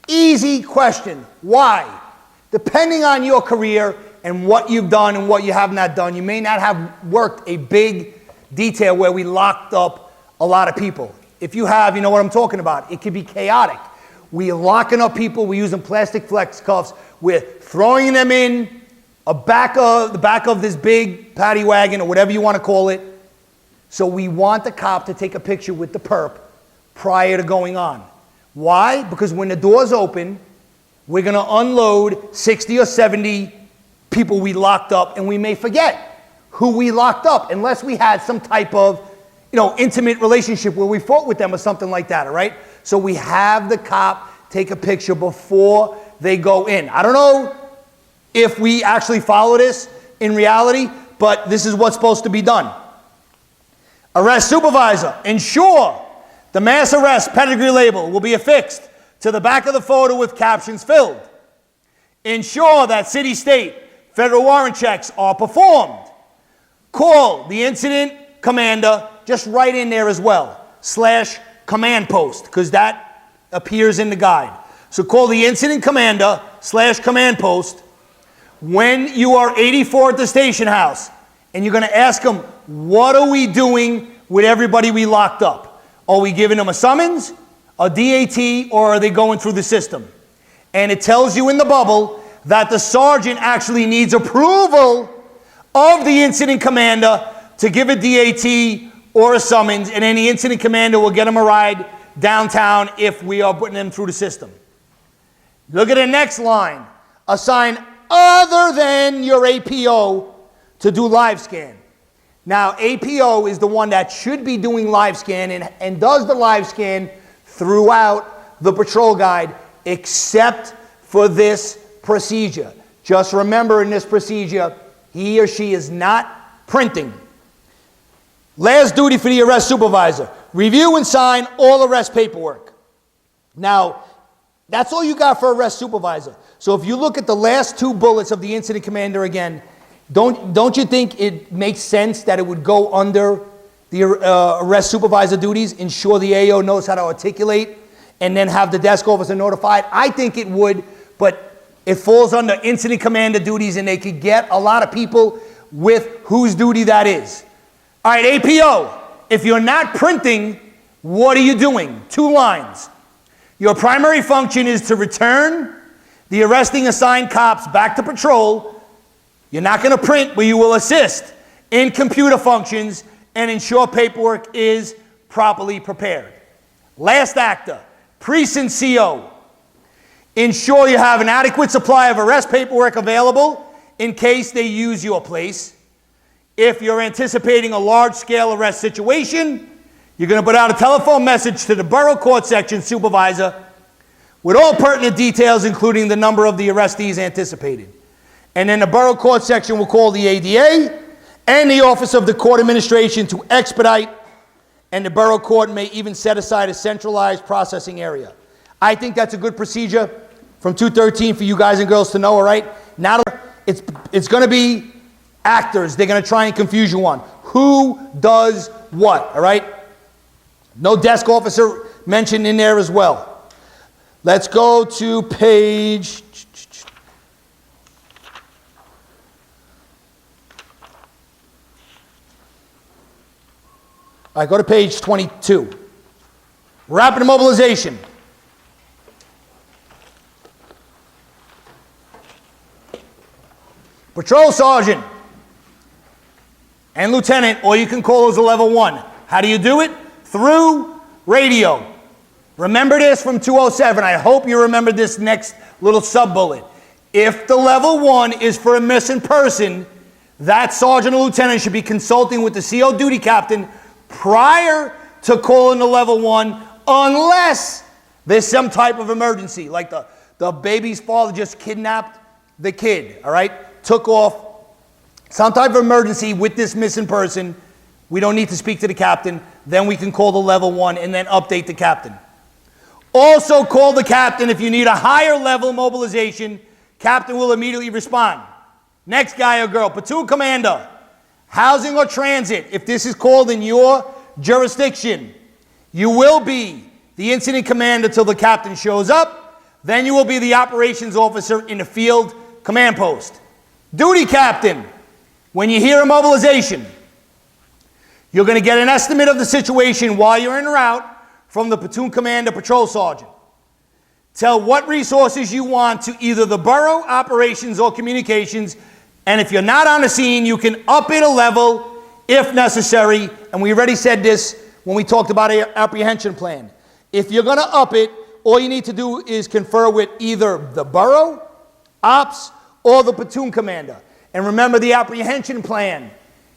Easy question. Why? Depending on your career and what you've done and what you have not done, you may not have worked a big detail where we locked up a lot of people. If you have, you know what I'm talking about. It could be chaotic. We're locking up people. We're using plastic flex cuffs. We're throwing them in the back of this big paddy wagon or whatever you want to call it. So we want the cop to take a picture with the perp prior to going on. Why? Because when the doors open, we're going to unload 60 or 70 people we locked up, and we may forget who we locked up unless we had some type of, intimate relationship where we fought with them or something like that, all right? So we have the cop take a picture before they go in. I don't know if we actually follow this in reality, but this is what's supposed to be done. Arrest supervisor. Ensure the mass arrest pedigree label will be affixed to the back of the photo with captions filled. Ensure that city, state, federal warrant checks are performed. Call the incident commander, just write in there as well, /command post, because that appears in the guide. So call the incident commander /command post when you are 84 at the station house, and you're going to ask them, what are we doing with everybody we locked up? Are we giving them a summons, a DAT, or are they going through the system? And it tells you in the bubble that the sergeant actually needs approval of the incident commander to give a DAT or a summons, and then the incident commander will get them a ride downtown if we are putting them through the system. Look at the next line. Assign other than your APO to do live scan. Now, APO is the one that should be doing live scan and does the live scan throughout the patrol guide, except for this procedure. Just remember, in this procedure, he or she is not printing. Last duty for the arrest supervisor. Review and sign all arrest paperwork. Now, that's all you got for arrest supervisor. So if you look at the last 2 bullets of the incident commander again, don't you think it makes sense that it would go under the arrest supervisor duties? Ensure the AO knows how to articulate and then have the desk officer notified? I think it would, but it falls under incident commander duties, and they could get a lot of people with whose duty that is. All right, APO, if you're not printing, what are you doing? 2 lines. Your primary function is to return the arresting assigned cops back to patrol. You're not going to print, but you will assist in computer functions and ensure paperwork is properly prepared. Last actor, precinct CO. Ensure you have an adequate supply of arrest paperwork available in case they use your place. If you're anticipating a large-scale arrest situation, you're going to put out a telephone message to the borough court section supervisor with all pertinent details, including the number of the arrestees anticipated. And then the borough court section will call the ADA and the Office of the Court Administration to expedite, and the borough court may even set aside a centralized processing area. I think that's a good procedure from 213 for you guys and girls to know, all right? Now it's going to be actors they're going to try and confuse you on. Who does what, all right? No desk officer mentioned in there as well. Let's go to page... All right, go to page 22. Rapid mobilization. Patrol sergeant and lieutenant, or you can call those a level 1. How do you do it? Through radio. Remember this from 207. I hope you remember this next little sub-bullet. If the level 1 is for a missing person, that sergeant or lieutenant should be consulting with the CO duty captain prior to calling the level 1, unless there's some type of emergency, like the baby's father just kidnapped the kid, all right? Took off, some type of emergency with this missing person. We don't need to speak to the captain. Then we can call the level 1 and then update the captain. Also call the captain if you need a higher level mobilization. Captain will immediately respond. Next guy or girl, platoon commander, housing or transit. If this is called in your jurisdiction, you will be the incident commander till the captain shows up. Then you will be the operations officer in the field command post. Duty captain, when you hear a mobilization, you're going to get an estimate of the situation while you're en route from the platoon commander, patrol sergeant. Tell what resources you want to either the borough, operations, or communications. And if you're not on the scene, you can up it a level if necessary. And we already said this when we talked about an apprehension plan. If you're going to up it, all you need to do is confer with either the borough, ops, or the platoon commander. And remember the apprehension plan.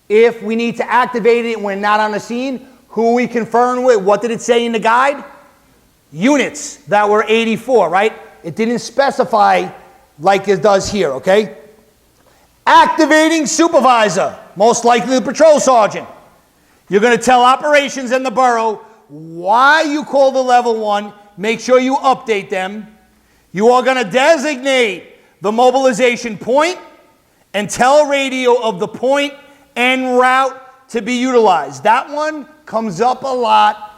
If we need to activate it and we're not on the scene, who are we conferring with? What did it say in the guide? Units that were 84, right? It didn't specify like it does here, okay? Activating supervisor, most likely the patrol sergeant. You're going to tell operations in the borough why you call the level 1. Make sure you update them. You are going to designate the mobilization point and tell radio of the point and route to be utilized. That one comes up a lot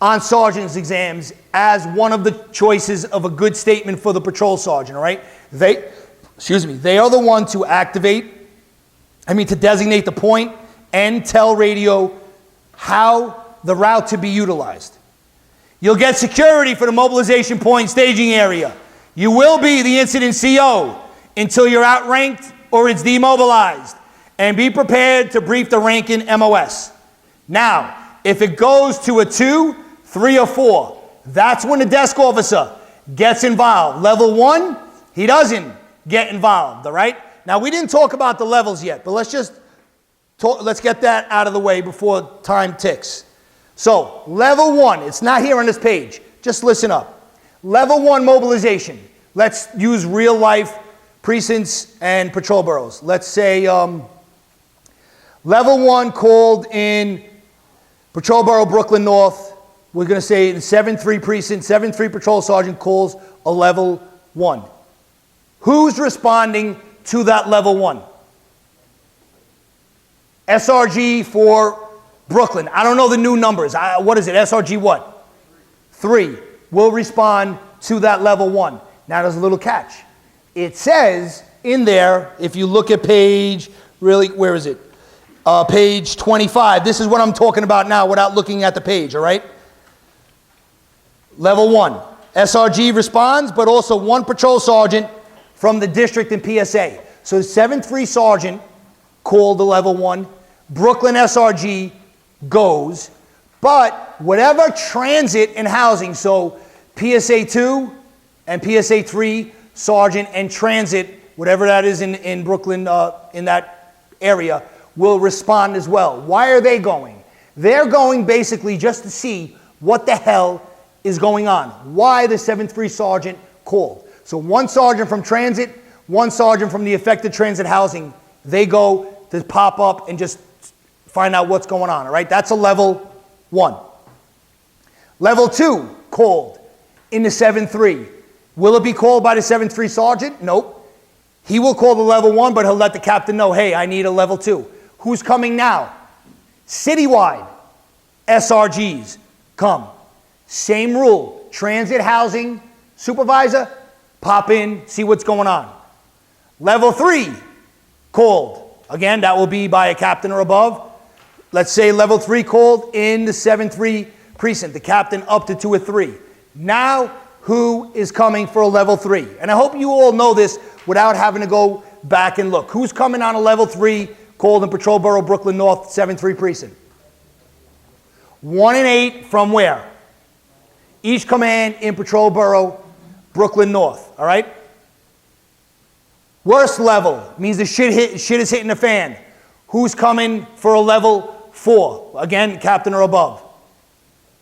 on sergeant's exams as one of the choices of a good statement for the patrol sergeant, all right? They are the one to to designate the point and tell radio how the route to be utilized. You'll get security for the mobilization point staging area. You will be the incident CO until you're outranked or it's demobilized. And be prepared to brief the ranking MOS. Now, if it goes to a 2, 3, or 4, that's when the desk officer gets involved. Level 1, he doesn't get involved, all right? Now, we didn't talk about the levels yet, but let's get that out of the way before time ticks. So, level 1, it's not here on this page. Just listen up. Level 1 mobilization. Let's use real life precincts and patrol boroughs. Let's say level 1 called in Patrol Borough, Brooklyn North. We're going to say in 7-3 precinct, 7-3 patrol sergeant calls a level 1. Who's responding to that level 1? SRG for Brooklyn. I don't know the new numbers. What is it? SRG what? 3 will respond to that level 1. Now there's a little catch. It says in there, if you look at page really, where is it? Page 25. This is what I'm talking about now without looking at the page, all right? Level 1, SRG responds, but also 1 patrol sergeant from the district and PSA. So the 7-3 sergeant called the level 1, Brooklyn SRG goes, but whatever transit and housing, so PSA 2 and PSA 3 sergeant and transit, whatever that is in Brooklyn, in that area, will respond as well. Why are they going? They're going basically just to see what the hell is going on. Why the 7-3 sergeant called. So 1 sergeant from transit, 1 sergeant from the affected transit housing, they go to pop up and just find out what's going on, all right? That's a level 1. Level 2, called in the 7-3. Will it be called by the 7-3 sergeant? Nope. He will call the level 1, but he'll let the captain know, hey, I need a level 2. Who's coming now? Citywide SRGs come. Same rule. Transit housing supervisor, pop in, see what's going on. Level 3, called. Again, that will be by a captain or above. Let's say level 3 called in the 7-3 precinct. The captain up to 2 or 3. Now, who is coming for a level 3? And I hope you all know this without having to go back and look. Who's coming on a level 3 called in Patrol Borough, Brooklyn North, 7-3 precinct? 1 and 8 from where? Each command in Patrol Borough, Brooklyn North, all right? Worst level means the shit is hitting the fan. Who's coming for a level 4? Again, captain or above.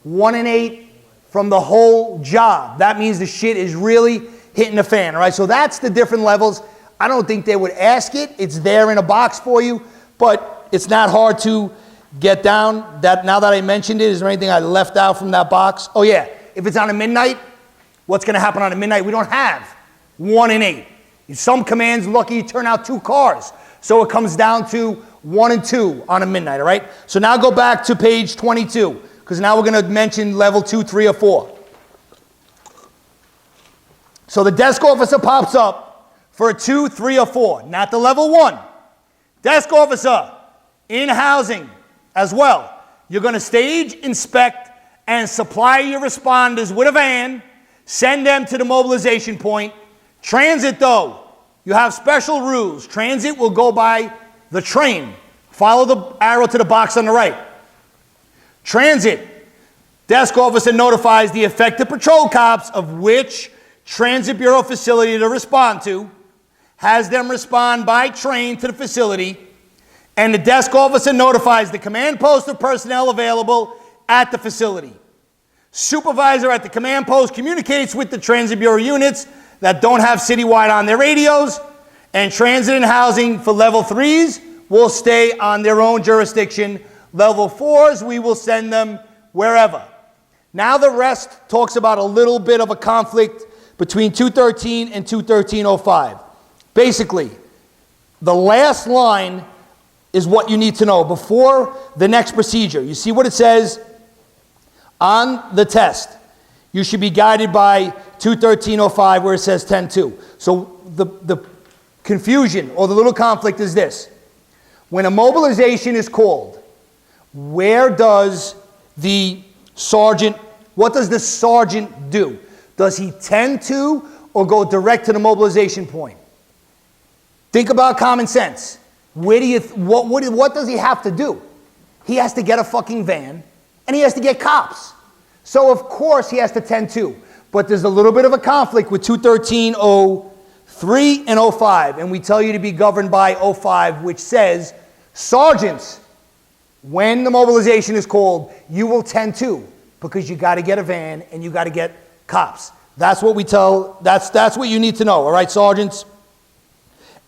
1 and 8 from the whole job. That means the shit is really hitting the fan, all right? So that's the different levels. I don't think they would ask it. It's there in a box for you, but it's not hard to get down. That now that I mentioned it, is there anything I left out from that box? Oh yeah, if it's on a midnight, what's going to happen on a midnight? We don't have 1 and 8. Some commands, lucky you turn out 2 cars. So it comes down to 1 and 2 on a midnight, all right? So now go back to page 22, because now we're going to mention level 2, 3, or 4. So the desk officer pops up for a 2, 3, or 4, not the level 1. Desk officer in housing as well. You're going to stage, inspect, and supply your responders with a van, send them to the mobilization point. Transit, though, you have special rules. Transit will go by the train. Follow the arrow to the box on the right. Transit, desk officer notifies the affected patrol cops of which Transit Bureau facility to respond to, has them respond by train to the facility, and the desk officer notifies the command post of personnel available at the facility. Supervisor at the command post communicates with the Transit Bureau units that don't have Citywide on their radios, and transit and housing for level 3s will stay on their own jurisdiction. Level 4s, we will send them wherever. Now the rest talks about a little bit of a conflict between 213 and 213.05. Basically, the last line is what you need to know before the next procedure. You see what it says on the test. You should be guided by 213.05 where it says 10.2. So the confusion or the little conflict is this. When a mobilization is called, where does the sergeant, what does the sergeant do? Does he tend to or go direct to the mobilization point? Think about common sense. Where do you, what does he have to do? He has to get a fucking van and he has to get cops. So of course he has to tend to. But there's a little bit of a conflict with 213.03 and 05. And we tell you to be governed by 05, which says, sergeants, when the mobilization is called, you will tend to, because you got to get a van and you got to get cops. That's what we tell, that's what you need to know, all right, sergeants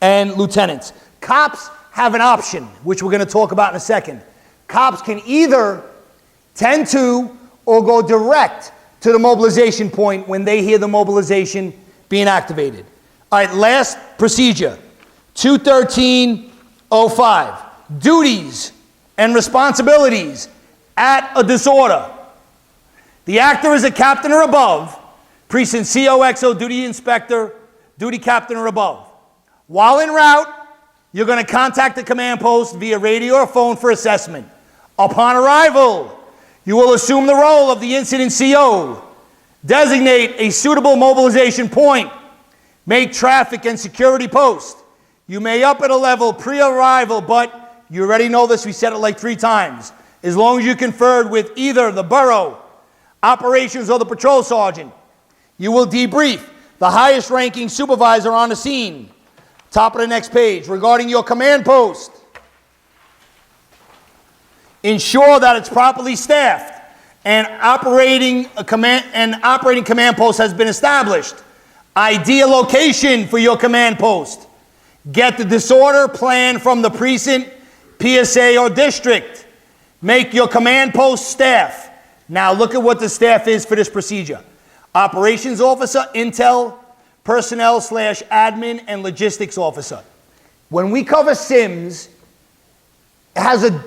and lieutenants. Cops have an option, which we're going to talk about in a second. Cops can either tend to or go direct to the mobilization point when they hear the mobilization being activated. All right, last procedure, 213.05, duties and responsibilities at a disorder. The actor is a captain or above, precinct COXO, duty inspector, duty captain or above. While en route, you're going to contact the command post via radio or phone for assessment. Upon arrival, you will assume the role of the incident CO, designate a suitable mobilization point, make traffic and security post. You may up at a level pre-arrival, but you already know this, we said it like 3 times. As long as you conferred with either the borough, operations, or the patrol sergeant, you will debrief the highest ranking supervisor on the scene. Top of the next page, regarding your command post. Ensure that it's properly staffed and operating command post has been established. Ideal location for your command post. Get the disorder plan from the precinct, PSA, or district. Make your command post staff. Now look at what the staff is for this procedure. Operations officer, intel, personnel / admin, and logistics officer. When we cover SIMS, it has a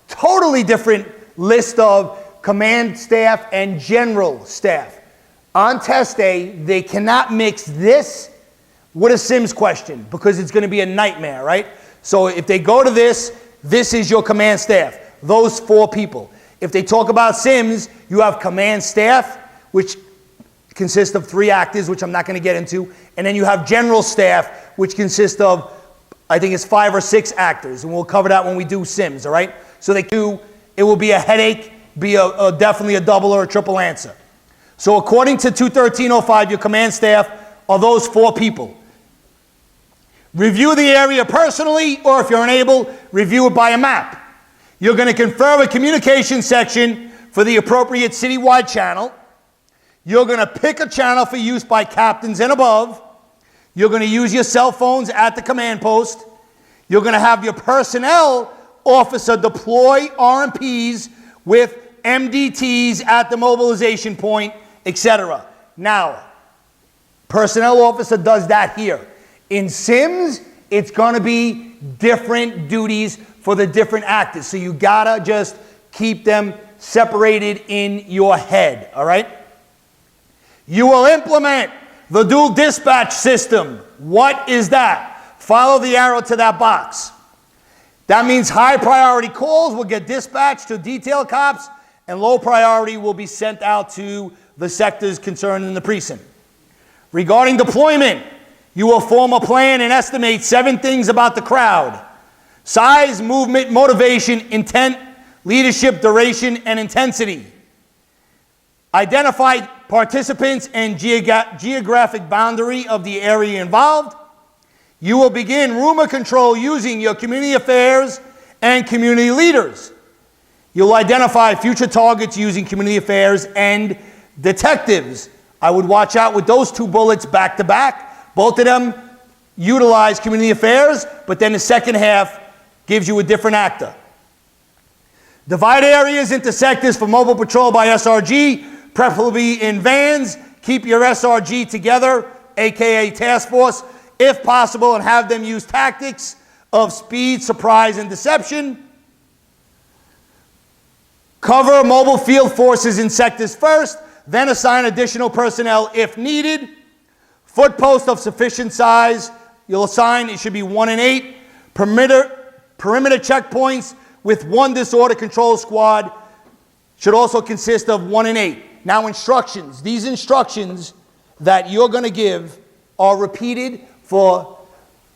totally different list of command staff and general staff. On test day, they cannot mix this with a SIMS question because it's going to be a nightmare, right? So if they go to this, this is your command staff, those 4 people. If they talk about SIMS, you have command staff, which consists of 3 actors, which I'm not going to get into, and then you have general staff, which consists of, I think it's 5 or 6 actors, and we'll cover that when we do SIMS, all right? So it will be a headache, be definitely a double or a triple answer. So according to 213.05, your command staff are those 4 people. Review the area personally, or if you're unable, review it by a map. You're going to confer a communication section for the appropriate citywide channel. You're going to pick a channel for use by captains and above. You're going to use your cell phones at the command post. You're going to have your personnel officer deploy RMPs with MDTs at the mobilization point, etc. Now, personnel officer does that here. In SIMS, it's going to be different duties for the different actors. So you got to just keep them separated in your head, all right? You will implement the dual dispatch system. What is that? Follow the arrow to that box. That means high priority calls will get dispatched to detail cops, and low priority will be sent out to the sectors concerned in the precinct. Regarding deployment, you will form a plan and estimate 7 things about the crowd: size, movement, motivation, intent, leadership, duration, and intensity. Identify participants and geographic boundary of the area involved. You will begin rumor control using your community affairs and community leaders. You'll identify future targets using community affairs and detectives. I would watch out with those 2 bullets back to back. Both of them utilize community affairs, but then the second half gives you a different actor. Divide areas into sectors for mobile patrol by SRG, preferably in vans. Keep your SRG together, aka task force, if possible, and have them use tactics of speed, surprise, and deception. Cover mobile field forces in sectors first, then assign additional personnel if needed. Foot post of sufficient size, you'll assign, it should be 1 and 8. Perimeter checkpoints with 1 disorder control squad should also consist of 1 and 8. Now instructions, these instructions that you're going to give are repeated for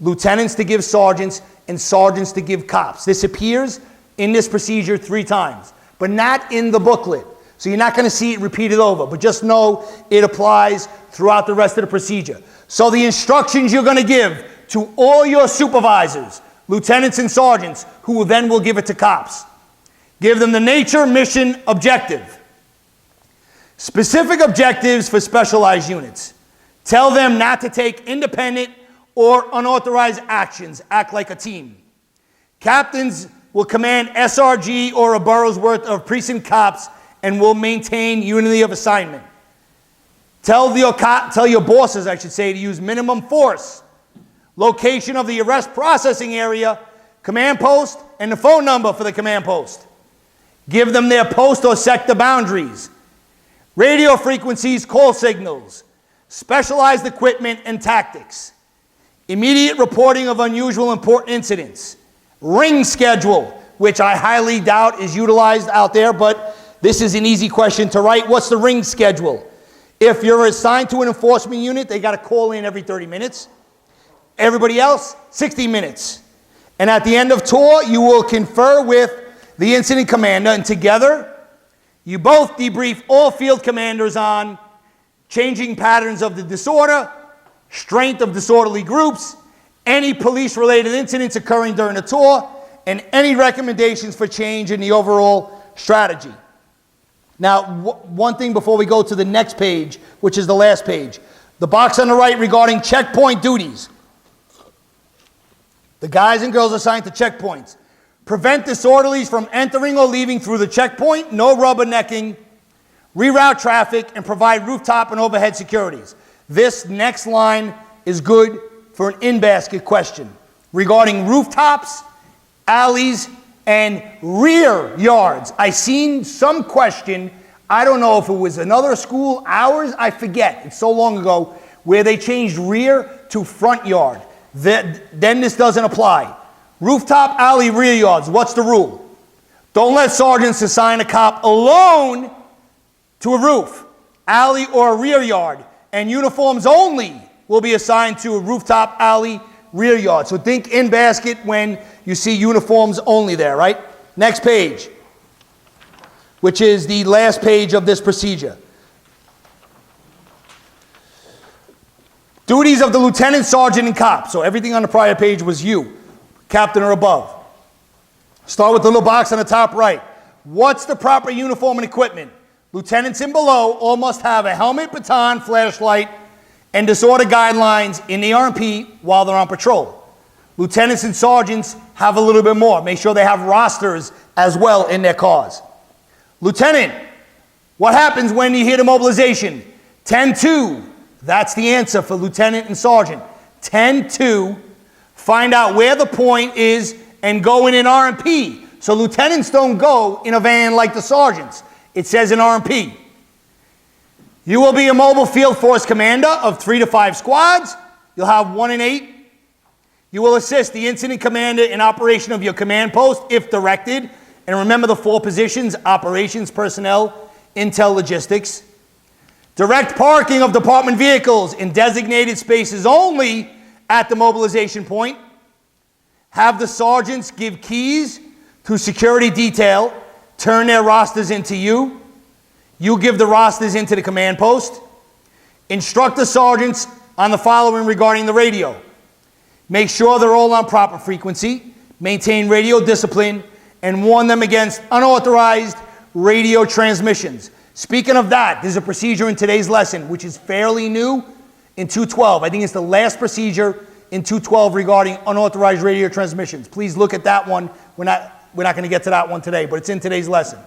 lieutenants to give sergeants and sergeants to give cops. This appears in this procedure 3 times, but not in the booklet. So you're not going to see it repeated over, but just know it applies throughout the rest of the procedure. So the instructions you're going to give to all your supervisors, lieutenants and sergeants, who then will give it to cops. Give them the nature, mission, objective. Specific objectives for specialized units. Tell them not to take independent or unauthorized actions. Act like a team. Captains will command SRG or a borough's worth of precinct cops and will maintain unity of assignment. Tell your bosses, I should say, to use minimum force. Location of the arrest processing area, command post, and the phone number for the command post. Give them their post or sector boundaries. Radio frequencies, call signals. Specialized equipment and tactics. Immediate reporting of unusual important incidents. Ring schedule, which I highly doubt is utilized out there, but this is an easy question to write. What's the ring schedule? If you're assigned to an enforcement unit, they got to call in every 30 minutes. Everybody else, 60 minutes. And at the end of tour, you will confer with the incident commander, and together, you both debrief all field commanders on changing patterns of the disorder, strength of disorderly groups, any police-related incidents occurring during the tour, and any recommendations for change in the overall strategy. Now, one thing before we go to the next page, which is the last page. The box on the right regarding checkpoint duties. The guys and girls assigned to checkpoints. Prevent disorderlies from entering or leaving through the checkpoint, no rubbernecking, reroute traffic, and provide rooftop and overhead securities. This next line is good for an in-basket question regarding rooftops, alleys, and rear yards. I seen some question, I don't know if it was another school, ours, I forget, it's so long ago, where they changed rear to front yard. Then this doesn't apply. Rooftop, alley, rear yards, what's the rule? Don't let sergeants assign a cop alone to a roof, alley, or a rear yard, and uniforms only will be assigned to a rooftop, alley, rear yard. So think in basket when you see uniforms only there, right? Next page, which is the last page of this procedure. Duties of the lieutenant, sergeant, and cop. So everything on the prior page was you, captain or above. Start with the little box on the top right. What's the proper uniform and equipment? Lieutenants and below all must have a helmet, baton, flashlight, and disorder guidelines in the RMP while they're on patrol. Lieutenants and sergeants have a little bit more. Make sure they have rosters as well in their cars. Lieutenant, what happens when you hear the mobilization? 10-2. That's the answer for lieutenant and sergeant. 10-2. Find out where the point is and go in an RMP. So lieutenants don't go in a van like the sergeants. It says in RMP. You will be a mobile field force commander of 3 to 5 squads. You'll have 1 in 8. You will assist the incident commander in operation of your command post if directed. And remember the 4 positions: operations, personnel, intel, logistics. Direct parking of department vehicles in designated spaces only at the mobilization point. Have the sergeants give keys to security detail. Turn their rosters into you. You give the rosters into the command post. Instruct the sergeants on the following regarding the radio. Make sure they're all on proper frequency. Maintain radio discipline and warn them against unauthorized radio transmissions. Speaking of that, there's a procedure in today's lesson which is fairly new in 212. I think it's the last procedure in 212 regarding unauthorized radio transmissions. Please look at that one. We're not going to get to that one today, but it's in today's lesson.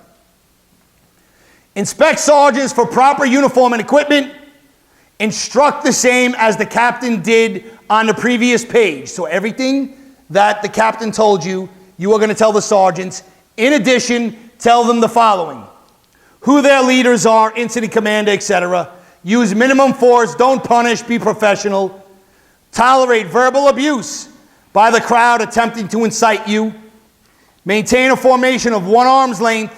Inspect sergeants for proper uniform and equipment. Instruct the same as the captain did on the previous page. So everything that the captain told you, you are going to tell the sergeants. In addition, tell them the following: who their leaders are, incident commander, etc. Use minimum force, don't punish, be professional. Tolerate verbal abuse by the crowd attempting to incite you. Maintain a formation of 1 arm's length.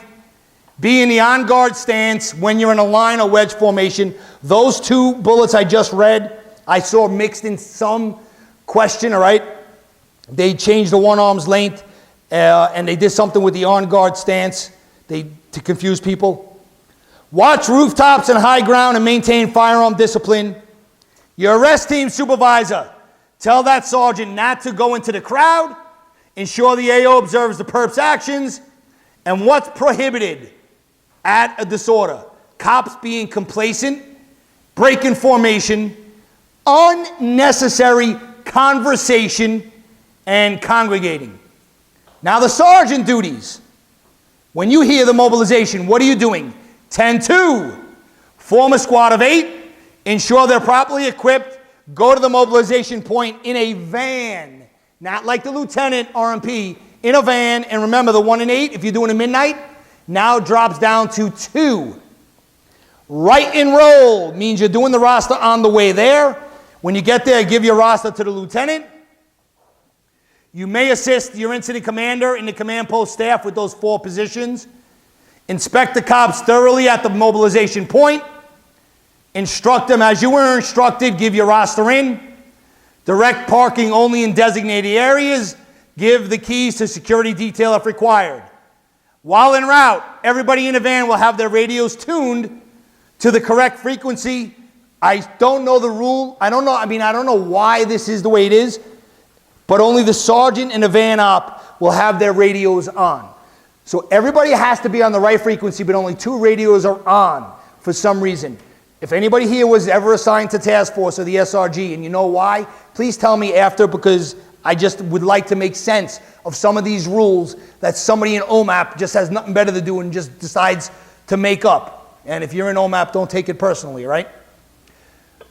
Be in the on-guard stance when you're in a line or wedge formation. Those 2 bullets I just read, I saw mixed in some question, all right? They changed the 1 arm's length, and they did something with the on-guard stance to confuse people. Watch rooftops and high ground and maintain firearm discipline. Your arrest team supervisor, tell that sergeant not to go into the crowd. Ensure the AO observes the perp's actions. And what's prohibited at a disorder? Cops being complacent, breaking formation, unnecessary conversation, and congregating. Now the sergeant duties. When you hear the mobilization, what are you doing? 10-2. Form a squad of 8. Ensure they're properly equipped. Go to the mobilization point in a van. Not like the lieutenant RMP, in a van. And remember, the 1 in 8, if you're doing a midnight, now drops down to 2. Right and roll means you're doing the roster on the way there. When you get there, give your roster to the lieutenant. You may assist your incident commander and the command post staff with those 4 positions. Inspect the cops thoroughly at the mobilization point. Instruct them as you were instructed. Give your roster in. Direct parking only in designated areas. Give the keys to security detail if required. While en route, everybody in the van will have their radios tuned to the correct frequency. I don't know the rule. I don't know why this is the way it is, but only the sergeant and the van op will have their radios on. So everybody has to be on the right frequency, but only 2 radios are on for some reason. If anybody here was ever assigned to task force or the SRG and you know why, please tell me after, because I just would like to make sense of some of these rules that somebody in OMAP just has nothing better to do and just decides to make up. And if you're in OMAP, don't take it personally, right?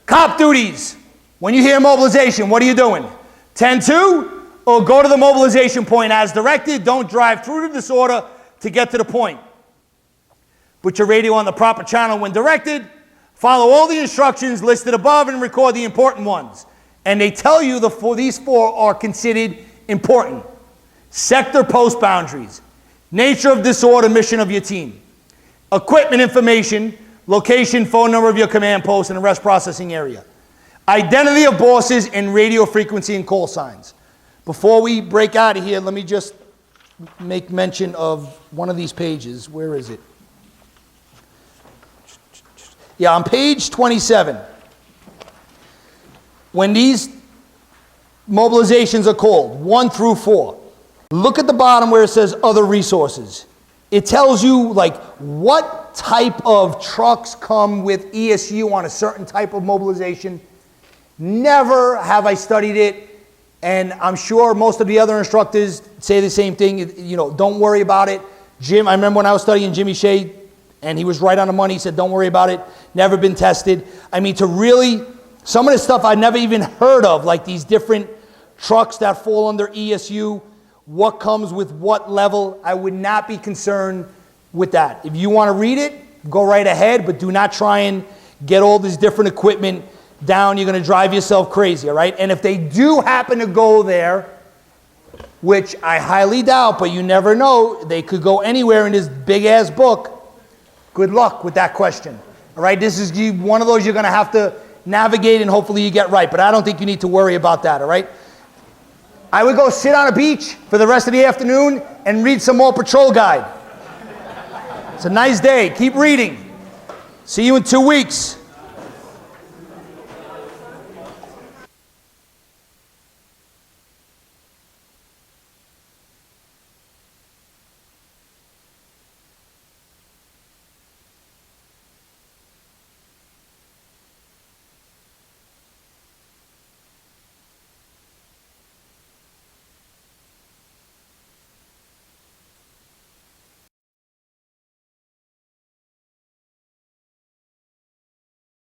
Cop duties. When you hear mobilization, what are you doing? 10-2 or go to the mobilization point as directed. Don't drive through the disorder to get to the point. Put your radio on the proper channel when directed. Follow all the instructions listed above and record the important ones. And they tell you these 4 are considered important. Sector post boundaries. Nature of disorder, mission of your team. Equipment information, location, phone number of your command post and arrest processing area. Identity of bosses and radio frequency and call signs. Before we break out of here, let me just make mention of one of these pages. Where is it? Yeah, on page 27. When these mobilizations are called, 1 through 4, look at the bottom where it says other resources. It tells you like what type of trucks come with ESU on a certain type of mobilization. Never have I studied it, and I'm sure most of the other instructors say the same thing. You know, don't worry about it. Jim, I remember when I was studying Jimmy Shea, and he was right on the money. He said, don't worry about it. Never been tested. I mean, to really, some of the stuff I've never even heard of, like these different trucks that fall under ESU, what comes with what level, I would not be concerned with that. If you want to read it, go right ahead, but do not try and get all this different equipment down. You're going to drive yourself crazy, all right? And if they do happen to go there, which I highly doubt, but you never know, they could go anywhere in this big-ass book. Good luck with that question, all right? This is one of those you're going to have to navigate, and hopefully you get right, but I don't think you need to worry about that, all right? I would go sit on a beach for the rest of the afternoon and read some more patrol guide. It's a nice day. Keep reading. See you in 2 weeks.